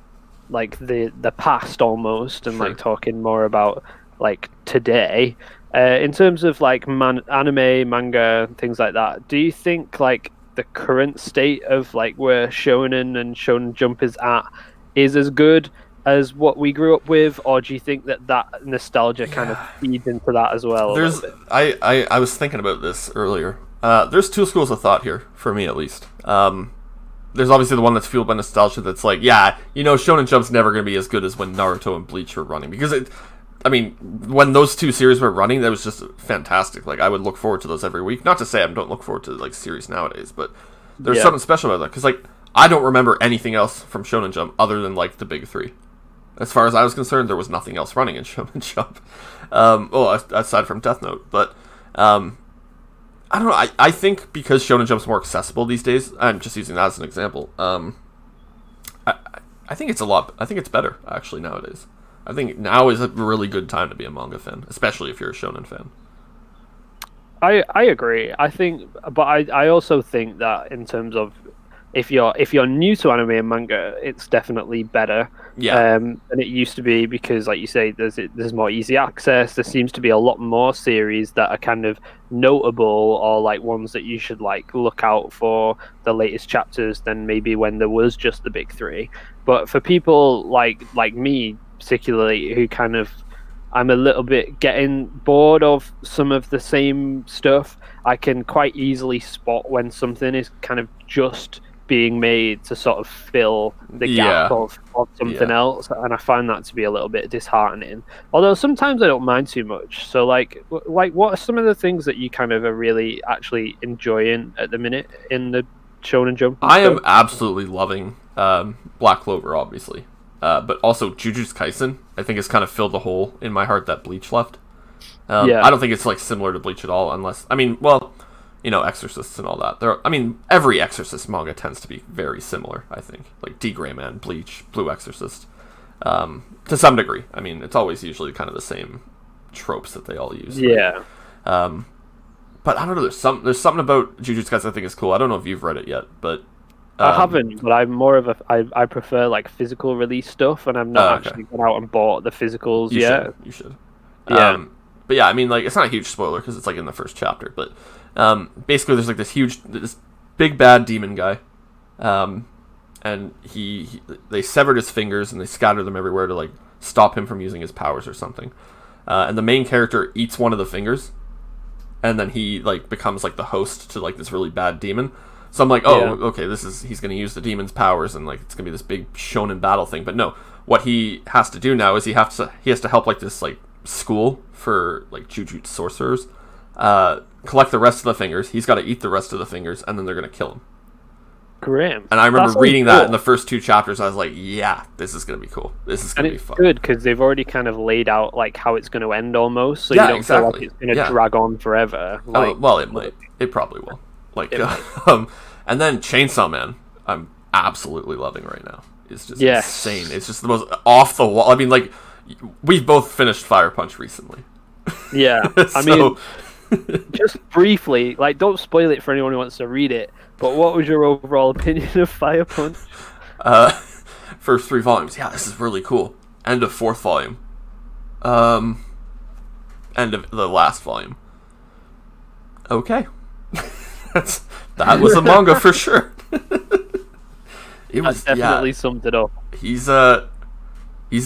like the past almost, and like talking more about like today. In terms of like anime, manga, things like that, do you think like the current state of like where Shonen and Shonen Jump is at is as good as what we grew up with, or do you think that nostalgia kind of feeds into that as well? I was thinking about this earlier. There's two schools of thought here, for me at least. There's obviously the one that's fueled by nostalgia that's like, Shonen Jump's never going to be as good as when Naruto and Bleach were running, because when those two series were running, that was just fantastic. Like, I would look forward to those every week. Not to say I don't look forward to like series nowadays, but there's something special about that, because like I don't remember anything else from Shonen Jump other than like the big three. As far as I was concerned, there was nothing else running in Shonen Jump. Aside from Death Note, but I don't know. I think because Shonen Jump's more accessible these days, I'm just using that as an example. I think it's I think it's better actually nowadays. I think now is a really good time to be a manga fan, especially if you're a shonen fan. I agree. I think, but I also think that in terms of if you're new to anime and manga, it's definitely better than it used to be, because, like you say, there's more easy access. There seems to be a lot more series that are kind of notable, or like ones that you should like look out for the latest chapters than maybe when there was just the big three. But for people like me, particularly, who kind of, I'm a little bit getting bored of some of the same stuff, I can quite easily spot when something is kind of just being made to sort of fill the gap of something else, and I find that to be a little bit disheartening. Although sometimes I don't mind too much. So like what are some of the things that you kind of are really actually enjoying at the minute in the Shonen Jump? I am absolutely loving Black Clover, obviously. But also Jujutsu Kaisen, I think, has kind of filled the hole in my heart that Bleach left. I don't think it's like similar to Bleach at all, unless, Exorcists and all that. Every Exorcist manga tends to be very similar, I think. Like D. Gray Man, Bleach, Blue Exorcist. To some degree. It's always usually kind of the same tropes that they all use. Yeah. But I don't know, there's something about Jujutsu Kaisen I think is cool. I don't know if you've read it yet, but... I haven't, but I'm more of I prefer like physical release stuff, and I've not actually gone out and bought the physicals yet. You should. Yeah. But yeah, it's not a huge spoiler because it's like in the first chapter, but basically there's like this big bad demon guy, and they severed his fingers and they scattered them everywhere to like stop him from using his powers or something. And the main character eats one of the fingers, and then he like becomes like the host to like this really bad demon. So I'm like, okay, he's going to use the demon's powers, and like it's going to be this big shonen battle thing. But no, what he has to do now is he has to help like this like school for like jujutsu sorcerers collect the rest of the fingers. He's got to eat the rest of the fingers, and then they're going to kill him. Grim. And I remember reading that in the first two chapters. I was like, yeah, this is going to be cool. This is going to be fun. Good, because they've already kind of laid out like how it's going to end almost, so you don't feel like it's going to drag on forever. Like, well, it might. It probably will. Like, and then Chainsaw Man, I'm absolutely loving right now. It's just insane. It's just the most off the wall. We've both finished Fire Punch recently. Yeah, just briefly, like, don't spoil it for anyone who wants to read it. But what was your overall opinion of Fire Punch? First 3 volumes. Yeah, this is really cool. End of 4th volume. End of the last volume. Okay. That was a manga for sure. That definitely summed it up. He's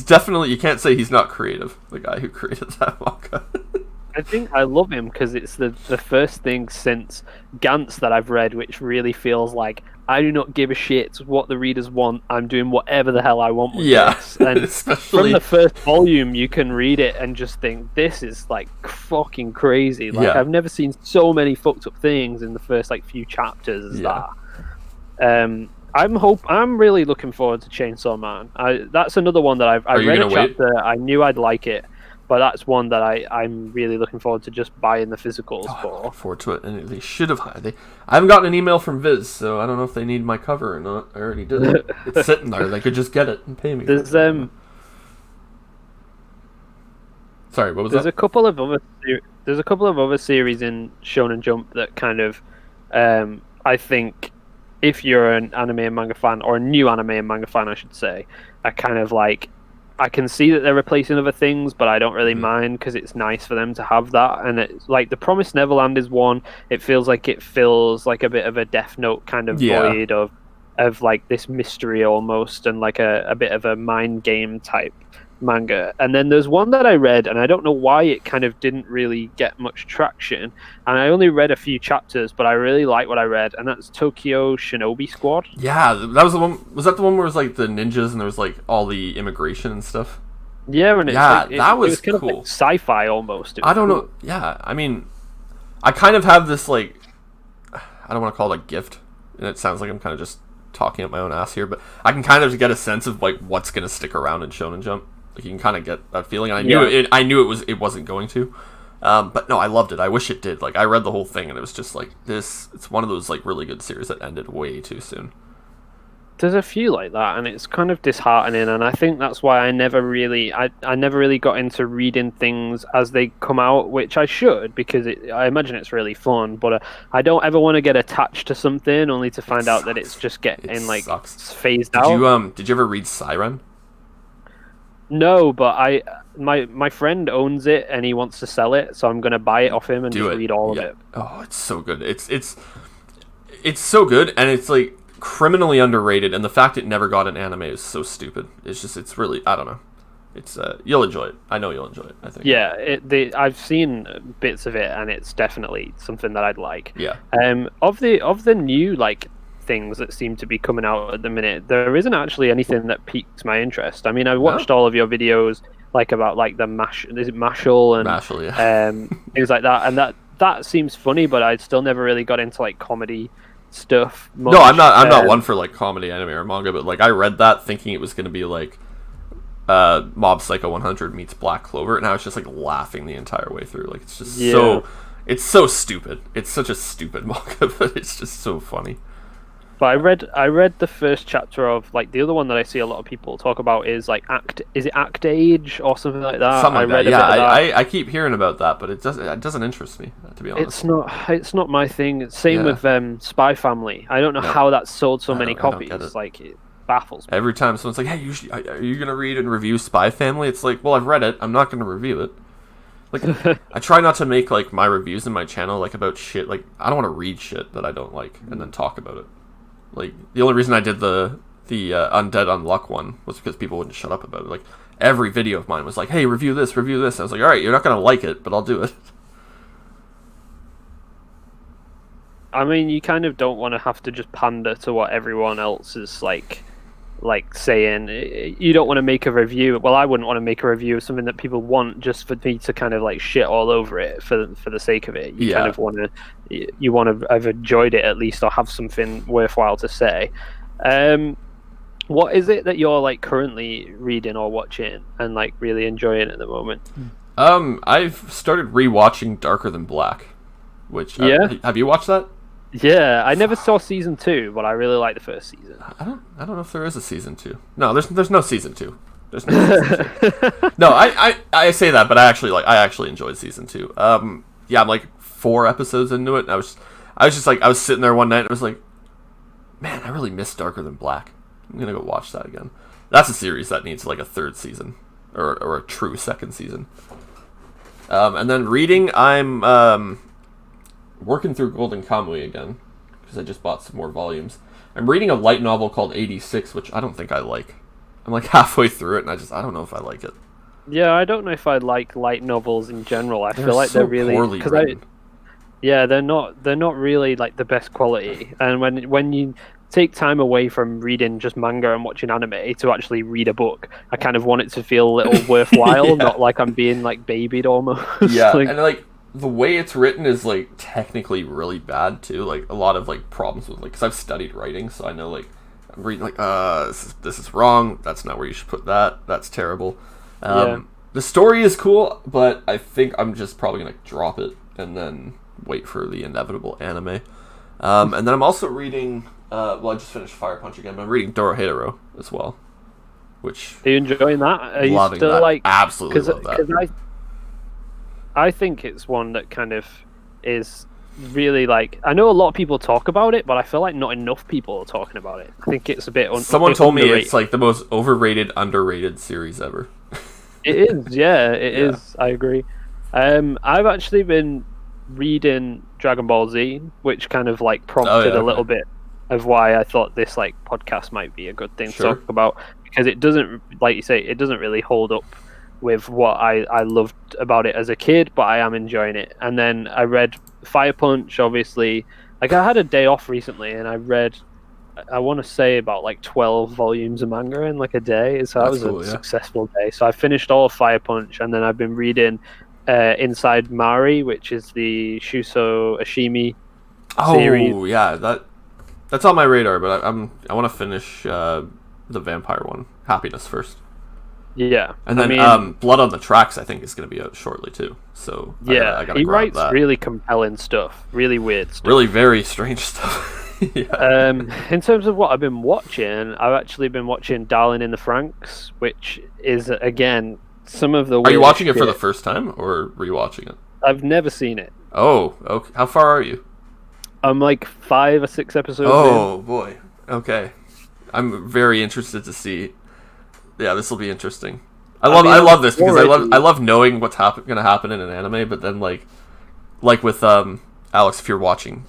definitely, you can't say he's not creative, the guy who created that manga. I think I love him because it's the first thing since Gantz that I've read which really feels like I do not give a shit what the readers want. I'm doing whatever the hell I want with this. And from the first volume, you can read it and just think, this is like fucking crazy. Like I've never seen so many fucked up things in the first like few chapters as that. I'm really looking forward to Chainsaw Man. That's another one that I read a chapter. I knew I'd like it, but that's one that I'm really looking forward to just buying the physicals for. I'm looking forward to it, and they should have. I haven't gotten an email from Viz, so I don't know if they need my cover or not. I already did it. It's sitting there. They could just get it and pay me. There's Sorry, what was that? There's a couple of other series in Shonen Jump that kind of, I think, if you're an anime and manga fan, or a new anime and manga fan, I should say, are kind of like, I can see that they're replacing other things, but I don't really mind because it's nice for them to have that. And it's like The Promised Neverland is one. It feels like it fills like a bit of a Death Note kind of void of like this mystery almost, and like a bit of a mind game type manga. And then there's one that I read, and I don't know why it kind of didn't really get much traction, and I only read a few chapters, but I really like what I read, and that's Tokyo Shinobi Squad. Yeah, that was the one. Was that the one where it was like the ninjas and there was like all the immigration and stuff? Yeah, and that was kind cool. Of like sci-fi almost. I don't know. Yeah, I mean, I kind of have this like, I don't want to call it a gift, and it sounds like I'm kind of just talking up my own ass here, but I can kind of get a sense of like what's gonna stick around in Shonen Jump. Like, you can kind of get that feeling. And I knew it wasn't going to. But no, I loved it. I wish it did. Like, I read the whole thing, and it was just like this. It's one of those like really good series that ended way too soon. There's a few like that, and it's kind of disheartening. And I think that's why I never really got into reading things as they come out, which I should, because I imagine it's really fun. But I don't ever want to get attached to something only to find out that it's just getting phased out. Did you ever read Siren? No, but my friend owns it and he wants to sell it, so I'm gonna buy it off him and read all of it. Oh, it's so good. It's so good, and it's like criminally underrated. And the fact it never got an anime is so stupid. It's really, I don't know. It's you'll enjoy it. I know you'll enjoy it. I think. Yeah, I've seen bits of it, and it's definitely something that I'd like. Yeah. Of the new like things that seem to be coming out at the minute, there isn't actually anything that piques my interest. I mean, I watched all of your videos like about like the Mashal and things like that, and that seems funny, but I still never really got into like comedy stuff much. No, I'm not one for like comedy anime or manga, but like I read that thinking it was going to be like Mob Psycho 100 meets Black Clover, and I was just like laughing the entire way through. Like, it's just it's so stupid. It's such a stupid manga, but it's just so funny. But I read the first chapter of like the other one that I see a lot of people talk about is like Act Age or something like that. Something like that. Yeah, I keep hearing about that, but it doesn't interest me, to be honest. It's not my thing. Same with Spy Family. I don't know how that sold so many copies. Like, it baffles me. Every time someone's like, "Hey, are you gonna read and review Spy Family?" It's like, well, I've read it. I'm not gonna review it. Like, I try not to make like my reviews in my channel like about shit. Like, I don't want to read shit that I don't like and then talk about it. Like, the only reason I did the Undead Unluck one was because people wouldn't shut up about it. Like, every video of mine was like, hey, review this. I was like, alright, you're not going to like it, but I'll do it. I mean, you kind of don't want to have to just pander to what everyone else is like saying. You don't want to make a review. Well, I wouldn't want to make a review of something that people want just for me to kind of like shit all over it for the sake of it. You kind of want to have enjoyed it at least, or have something worthwhile to say. What is it that you're like currently reading or watching and like really enjoying at the moment? I've started rewatching Darker Than Black, which have you watched that? Yeah, I never saw season 2, but I really like the first season. I don't know if there is a season 2. No, there's no season 2. There's no season 2. No, I say that, but I actually enjoyed season 2. I'm like 4 episodes into it, and I was sitting there one night and I was like, man, I really miss Darker Than Black. I'm gonna go watch that again. That's a series that needs like a 3rd season or a true 2nd season. And then reading, I'm working through Golden Kamuy again because I just bought some more volumes. I'm reading a light novel called 86, which I don't think I like. I'm like halfway through it, and I don't know if I like it. Yeah, I don't know if I like light novels in general. I feel like they're really poorly written. They're not really like the best quality. And when you take time away from reading just manga and watching anime to actually read a book, I kind of want it to feel a little worthwhile, not like I'm being like babied almost. Yeah, and like the way it's written is like technically really bad too. Like a lot of like problems with like, because I've studied writing, so I know like I'm reading like, this is wrong. That's not where you should put that. That's terrible. The story is cool, but I think I'm just probably gonna drop it and then wait for the inevitable anime. And then I'm also reading. I just finished Fire Punch again, but I'm reading Dorohedoro as well. Which are you enjoying that? Are you loving still that. like Absolutely love that. Because I think it's one that kind of is really like. I know a lot of people talk about it, but I feel like not enough people are talking about it. I think it's a bit. Someone told me it's like the most overrated, underrated series ever. It is, yeah, it is. I agree. I've actually been reading Dragon Ball Z, which kind of like prompted a little bit of why I thought this like podcast might be a good thing to talk about, because it doesn't, like you say, it doesn't really hold up with what I loved about it as a kid, but I am enjoying it. And then I read Fire Punch, obviously. Like, I had a day off recently, and I read, I want to say, about like 12 volumes of manga in like a day. So that was a successful day. So I finished all of Fire Punch, and then I've been reading Inside Mari, which is the Shuso Ashimi series. Oh yeah, that's on my radar, but I want to finish the vampire one, Happiness, first. Yeah, and then Blood on the Tracks I think is going to be out shortly too. So yeah, I gotta he grab writes that. really compelling stuff, really weird stuff, really very strange stuff. Yeah. In terms of what I've been watching, I've actually been watching Darling in the Franxx, which is again some of the. Are you watching it for the first time or rewatching it? I've never seen it. Oh, okay. How far are you? I'm like 5 or 6 episodes. Oh boy. Okay. I'm very interested to see. Yeah, this will be interesting. I love this because I love knowing what's going to happen in an anime, but then like with Alex, if you're watching,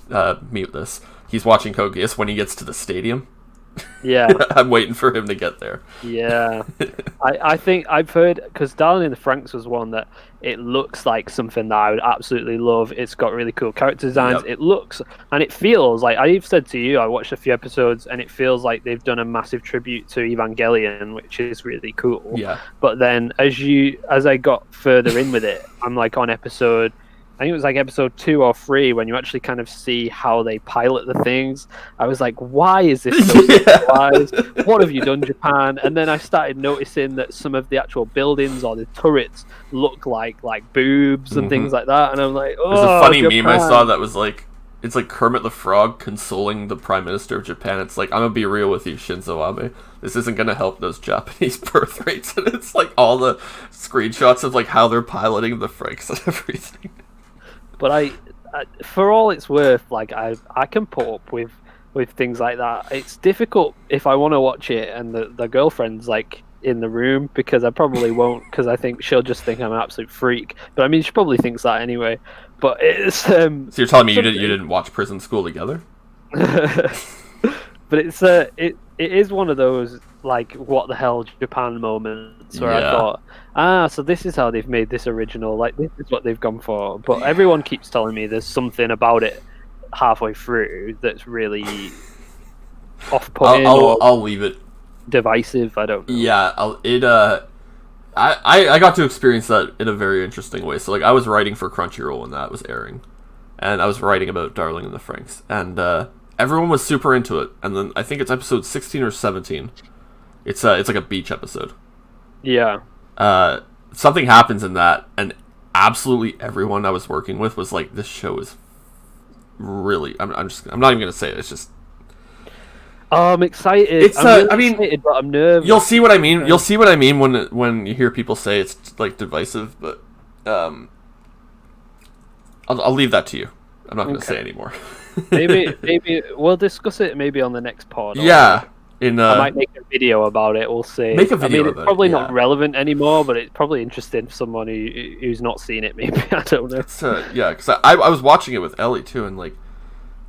mute this. He's watching Code Geass when he gets to the stadium. Yeah. I'm waiting for him to get there. Yeah. I think I've heard, because Darling in the Franxx was one that it looks like something that I would absolutely love. It's got really cool character designs. It looks, and it feels like, I've said to you, I watched a few episodes, and it feels like they've done a massive tribute to Evangelion, which is really cool. Yeah. But then as I got further in with it, I'm like on episode, I think it was like episode 2 or 3, when you actually kind of see how they pilot the things. I was like, why is this so civilized? What have you done, Japan? And then I started noticing that some of the actual buildings or the turrets look like boobs and things like that. And I'm like, oh, there's a funny Japan. meme I saw that was like, it's like Kermit the Frog consoling the Prime Minister of Japan. It's like, I'm gonna be real with you, Shinzo Abe. This isn't gonna help those Japanese birth rates. And it's like all the screenshots of like how they're piloting the Franks and everything. But I, for all it's worth, like I can put up with things like that. It's difficult if I want to watch it and the girlfriend's like in the room, because I probably won't, because I think she'll just think I'm an absolute freak. But I mean, she probably thinks that anyway. But it's so you're telling me you didn't watch Prison School together? But it is one of those like what the hell Japan moments where I thought, so this is how they've made this original, like this is what they've gone for. But everyone keeps telling me there's something about it halfway through that's really off-putting. I'll leave it divisive. I don't know. Yeah, I got to experience that in a very interesting way. So like I was writing for Crunchyroll when that was airing, and I was writing about Darling in the Franxx, and everyone was super into it. And then I think it's episode 16 or 17. It's like a beach episode. Yeah. Something happens in that, and absolutely everyone I was working with was like, "This show is really." I'm not even gonna say it. It's just. Oh, I'm excited. Excited, but I'm nervous. You'll see what I mean. You'll see what I mean when you hear people say it's like divisive. But I'll leave that to you. I'm not going to say anymore. maybe we'll discuss it maybe on the next pod. Yeah. I might make a video about it. We'll see. Make a video about it. It's probably not relevant anymore, but it's probably interesting for someone who's not seen it. Maybe I don't know. Because I was watching it with Ellie too, and like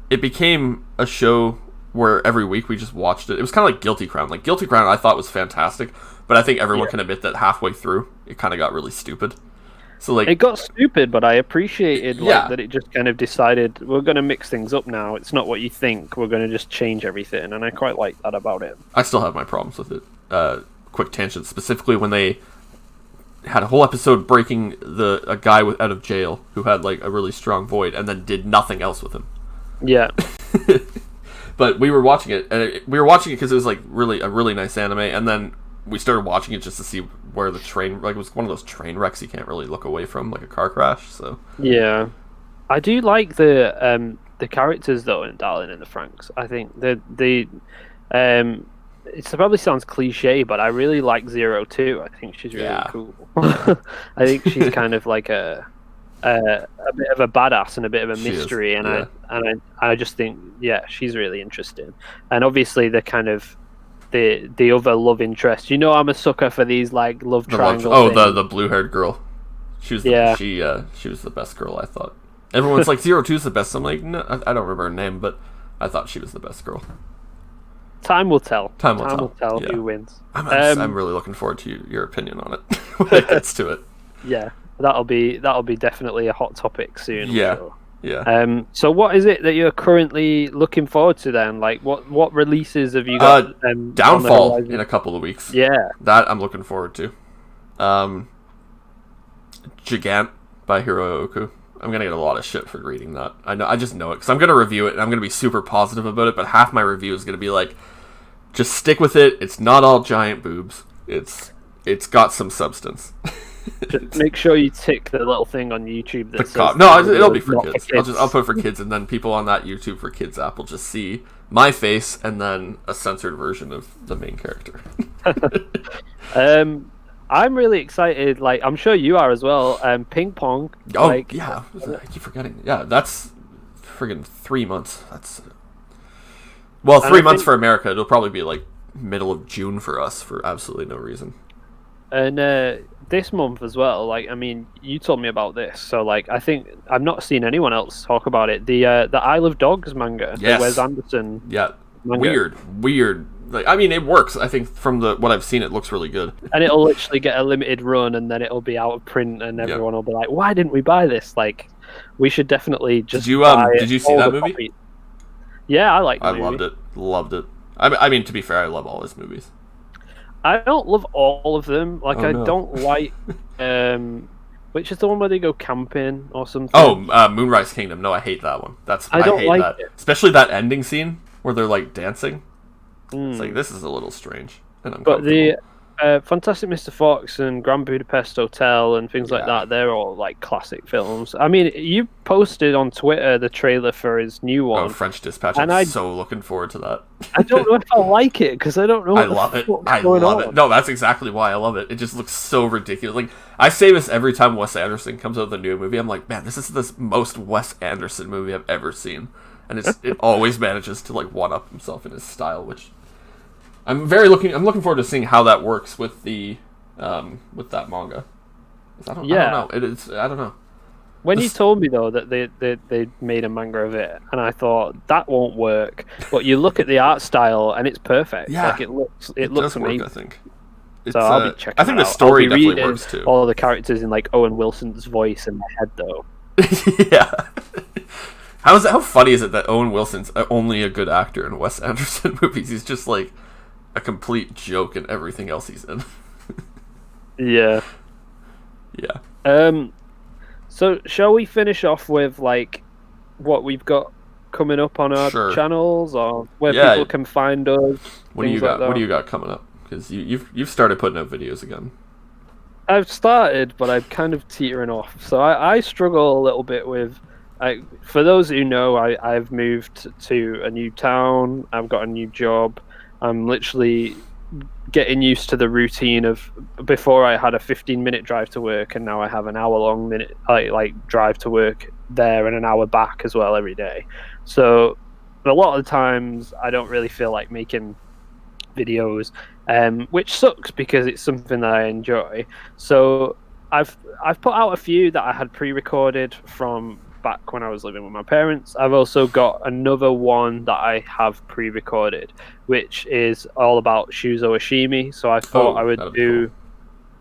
it became a show where every week we just watched it. It was kind of like Guilty Crown. Like Guilty Crown, I thought was fantastic, but I think everyone can admit that halfway through it kind of got really stupid. So like it got stupid, but I appreciated that it just kind of decided we're going to mix things up now. It's not what you think. We're going to just change everything, and I quite like that about it. I still have my problems with it. Quick tangent, specifically when they had a whole episode breaking a guy out of jail who had like a really strong void, and then did nothing else with him. Yeah. But we were watching it, and we were watching it because it was like a really nice anime, and then we started watching it just to see where the train, like, it was one of those train wrecks you can't really look away from, like a car crash. So yeah, I do like the characters though in Darling in the Franxx. I think it probably sounds cliche, but I really like 02. I think she's really cool. I think she's kind of like a bit of a badass and a bit of a mystery, and I just think she's really interesting. And obviously the kind of the other love interest. You know, I'm a sucker for these like love triangle. The blue-haired girl. She was she was the best girl, I thought. Everyone's like 02's the best. I'm like, no, I don't remember her name, but I thought she was the best girl. Time will tell. Time will tell who wins. I'm really looking forward to your opinion on it when it gets to it. Yeah, that'll be definitely a hot topic soon. Yeah, I'm sure. yeah. So what is it that you're currently looking forward to then? Like, what releases have you got? Downfall in a couple of weeks. Yeah, that I'm looking forward to. Gigant by Hiro Oku. I'm gonna get a lot of shit for reading that. I just know it because I'm gonna review it and I'm gonna be super positive about it. But half my review is gonna be like, just stick with it. It's not all giant boobs. It's got some substance. Just make sure you tick the little thing on YouTube that says it'll be for kids. I'll put for kids, and then people on that YouTube for Kids app will just see my face and then a censored version of the main character. I'm really excited. Like, I'm sure you are as well. Ping Pong. Oh, I keep forgetting. Yeah, that's friggin' 3 months. That's 3 months for America. It'll probably be like middle of June for us for absolutely no reason. And this month as well. Like, I mean, you told me about this, so like, I think I've not seen anyone else talk about it. The Isle of Dogs manga. Yes. The Wes Anderson. Yeah. Manga. Weird. Like, I mean, it works. I think from what I've seen, it looks really good. And it'll literally get a limited run, and then it'll be out of print, and everyone will be like, "Why didn't we buy this?" Like, we should definitely just. Did you see that movie? Copies. Yeah, I liked the movie. Loved it. I mean, to be fair, I love all his movies. I don't love all of them. Like, don't like, which is the one where they go camping or something. Oh, Moonrise Kingdom. No, I hate that one. I hate like that. It. Especially that ending scene where they're like dancing. It's like, this is a little strange and uncomfortable. But the Fantastic Mr. Fox and Grand Budapest Hotel and things like that, they're all like classic films. I mean, you posted on Twitter the trailer for his new one. Oh, French Dispatch. I'm so looking forward to that. I don't know if I like it because I don't know. I love it. No, that's exactly why I love it. It just looks so ridiculous. Like, I say this every time Wes Anderson comes out with a new movie. I'm like, man, this is the most Wes Anderson movie I've ever seen. And it always manages to like one up himself in his style, which I'm looking forward to seeing how that works with the with that manga. I don't know. I don't know. When you told me though that they made a manga of it, and I thought that won't work, but you look at the art style and it's perfect. Yeah, like it looks amazing. Work, I think. So I'll be checking. I think the story definitely works too. All the characters in like Owen Wilson's voice in my head though. Yeah. How funny is it that Owen Wilson's only a good actor in Wes Anderson movies? He's just like a complete joke in everything else he's in. Yeah. Yeah. So shall we finish off with like what we've got coming up on our channels, or where people can find us? What do you got? What do you got coming up? Because you've started putting out videos again. I've started, but I'm kind of teetering off. So I struggle a little bit with. For those who know, I've moved to a new town. I've got a new job. I'm literally getting used to the routine of before I had a 15-minute drive to work, and now I have an hour-long like drive to work there and an hour back as well every day. So a lot of the times I don't really feel like making videos, which sucks because it's something that I enjoy. So I've put out a few that I had pre-recorded from back when I was living with my parents. I've also got another one that I have pre-recorded, which is all about Shuzo Oshimi. So I thought I would do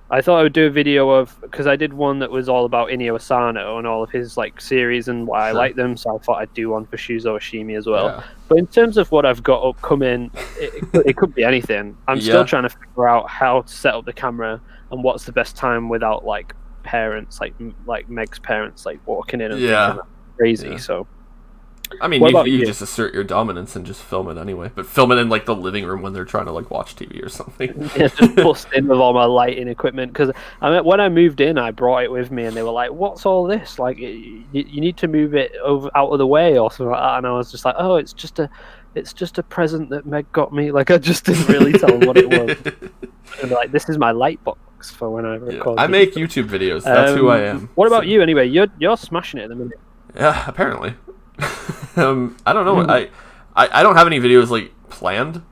a video of, because I did one that was all about Inio Asano and all of his like series and why I like them. So I thought I'd do one for Shuzo Oshimi as well. Yeah. But in terms of what I've got upcoming, it could be anything. I'm still trying to figure out how to set up the camera and what's the best time without like parents, like Meg's parents, like walking in and thinking that's crazy. So I mean, you just assert your dominance and just film it anyway, but film it in like the living room when they're trying to like watch TV or something. Yeah, just bust in with all my lighting equipment, because when I moved in, I brought it with me, and they were like, "What's all this? Like, you need to move it out of the way or something like that." And I was just like, "Oh, it's just a present that Meg got me." Like, I just didn't really tell them what it was. And like, this is my light box for when I record. Yeah, I make YouTube videos. That's who I am. What about you anyway? You're smashing it at the minute. Yeah, apparently. I don't know. I don't have any videos like planned.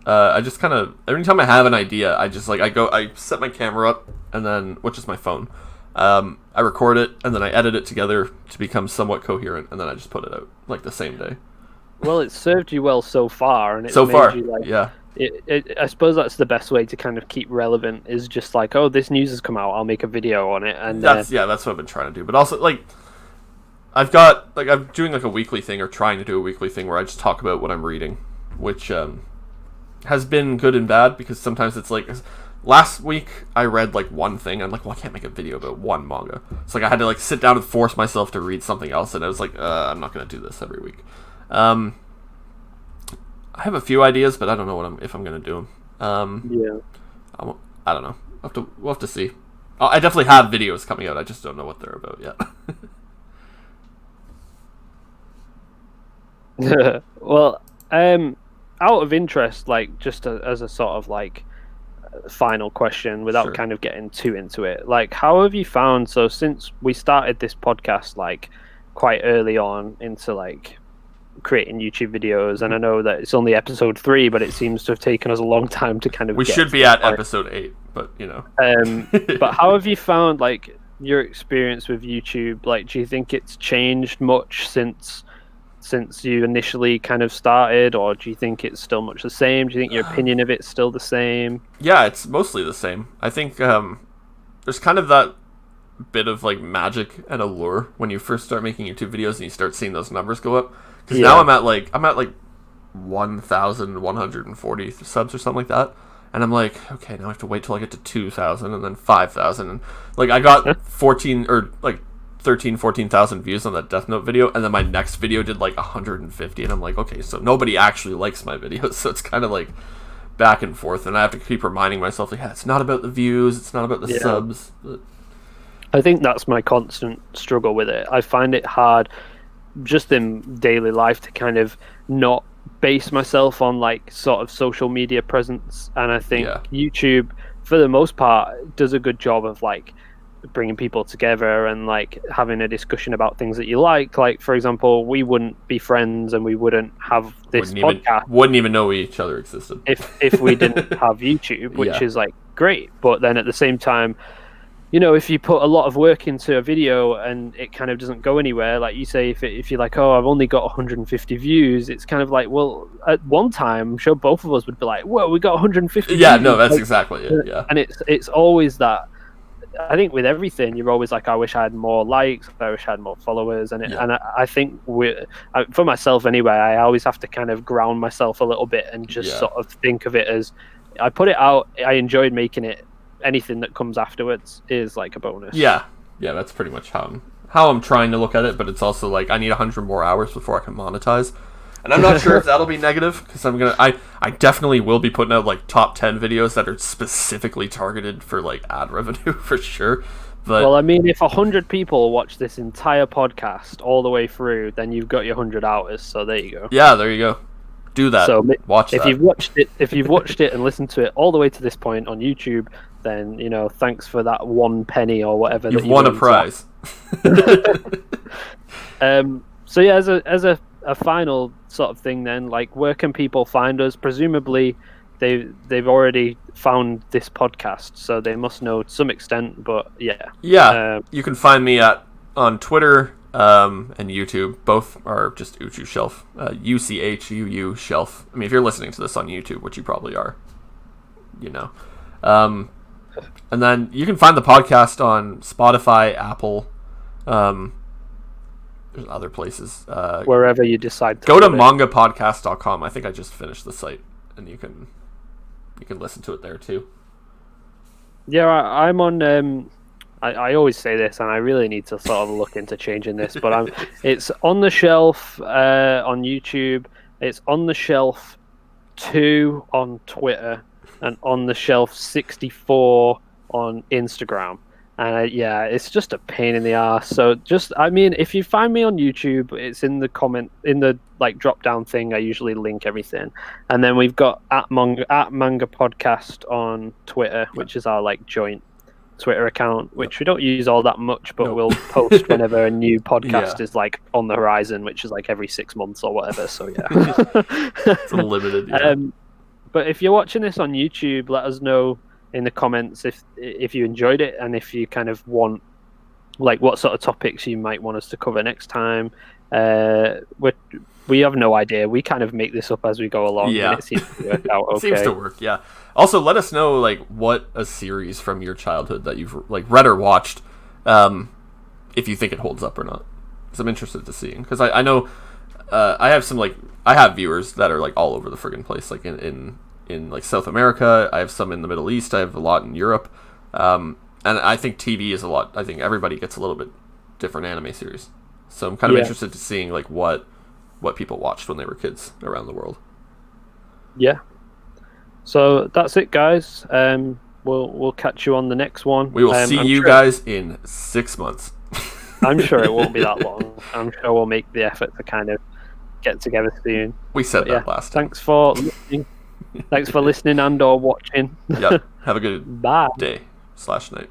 I just kind of every time I have an idea, I just like I set my camera up, and then, which is my phone. I record it, and then I edit it together to become somewhat coherent, and then I just put it out like the same day. Well, it's served you well so far, and yeah. I suppose that's the best way to kind of keep relevant, is just like, oh, this news has come out, I'll make a video on it, and that's what I've been trying to do. But also, like, I'm doing like a weekly thing, or trying to do a weekly thing where I just talk about what I'm reading, which has been good and bad, because sometimes it's like, last week I read like one thing, I'm like, well, I can't make a video about one manga. It's like I had to like sit down and force myself to read something else, and I was like, I'm not going to do this every week. I have a few ideas, but I don't know if I'm going to do them. Yeah. I don't know. We'll have to see. I definitely have videos coming out. I just don't know what they're about yet. Well, out of interest, like, just as a sort of like final question, without kind of getting too into it, like, how have you found, so since we started this podcast like quite early on into like creating YouTube videos, and I know that it's only episode 3, but it seems to have taken us a long time to kind of we should be at episode 8, but you know. But how have you found like your experience with YouTube? Like, do you think it's changed much since you initially kind of started, or do you think it's still much the same? Do you think your opinion of it's still the same? Yeah, it's mostly the same. I think there's kind of that bit of like magic and allure when you first start making YouTube videos and you start seeing those numbers go up. Because now I'm at like 1,140 subs or something like that, and I'm like, okay, now I have to wait till I get to 2,000 and then 5,000, and like I got 14,000 views on that Death Note video, and then my next video did like 150, and I'm like, okay, so nobody actually likes my videos, so it's kind of like back and forth, and I have to keep reminding myself, like, yeah, it's not about the views, it's not about the subs. But I think that's my constant struggle with it. I find it hard just in daily life to kind of not base myself on like sort of social media presence, and I think YouTube for the most part does a good job of like bringing people together and like having a discussion about things that you like for example, we wouldn't be friends and we wouldn't have this podcast, wouldn't even know each other existed if we didn't have YouTube, which is like great. But then at the same time, you know, if you put a lot of work into a video and it kind of doesn't go anywhere, like you say, if you're like, oh, I've only got 150 views, it's kind of like, well, at one time, I'm sure both of us would be like, whoa, we got 150 yeah, views. No, that's exactly it, yeah. And it's always that, I think with everything, you're always like, I wish I had more likes, I wish I had more followers, and I think for myself anyway, I always have to kind of ground myself a little bit and just sort of think of it as, I put it out, I enjoyed making it, anything that comes afterwards is like a bonus. Yeah, that's pretty much how I'm trying to look at it, but it's also like I need 100 more hours before I can monetize, and I'm not sure if that'll be negative, because I definitely will be putting out like top 10 videos that are specifically targeted for like ad revenue for sure. But well, I mean, if 100 people watch this entire podcast all the way through, then you've got your 100 hours, so there you go. Yeah, there you go. Do that. So watch if you've watched it and listened to it all the way to this point on YouTube, then, you know, thanks for that 1 penny or whatever. You've won a prize. So yeah, as a final sort of thing, then, like, where can people find us? Presumably, they've already found this podcast, so they must know to some extent. But yeah. You can find me on Twitter and YouTube. Both are just Uchuu Shelf, UCHUU Shelf. I mean, if you're listening to this on YouTube, which you probably are, you know. And then you can find the podcast on Spotify, Apple, there's other places. Wherever you decide to go to mangapodcast.com. I think I just finished the site, and you can listen to it there too. Yeah, I'm on I always say this, and I really need to sort of look into changing this. But it's On the Shelf on YouTube. It's On the Shelf 2 on Twitter, and On the Shelf 64 on Instagram. And yeah, it's just a pain in the ass. So I mean, if you find me on YouTube, it's in the drop down thing. I usually link everything, and then we've got at Manga Podcast on Twitter, which is our like joint Twitter account, which we don't use all that much, but we'll post whenever a new podcast is like on the horizon, which is like every 6 months or whatever. So yeah, it's unlimited. Yeah. But if you're watching this on YouTube, let us know in the comments if you enjoyed it, and if you kind of want like what sort of topics you might want us to cover next time. We have no idea. We kind of make this up as we go along. Yeah, and it seems to work out okay. Seems to work. Yeah. Also, let us know like what a series from your childhood that you've like read or watched, if you think it holds up or not. Because I'm interested to see. Because I know I have viewers that are like all over the friggin' place, like in like South America. I have some in the Middle East. I have a lot in Europe. And I think TV is a lot. I think everybody gets a little bit different anime series. So I'm kind of interested to seeing like what people watched when they were kids around the world. Yeah. So that's it, guys. We'll catch you on the next one. We will see you guys in 6 months. I'm sure it won't be that long. I'm sure we'll make the effort to kind of get together soon. We said that last time. Thanks for listening. Thanks for listening and or watching. Yep. Have a good Bye. day/night.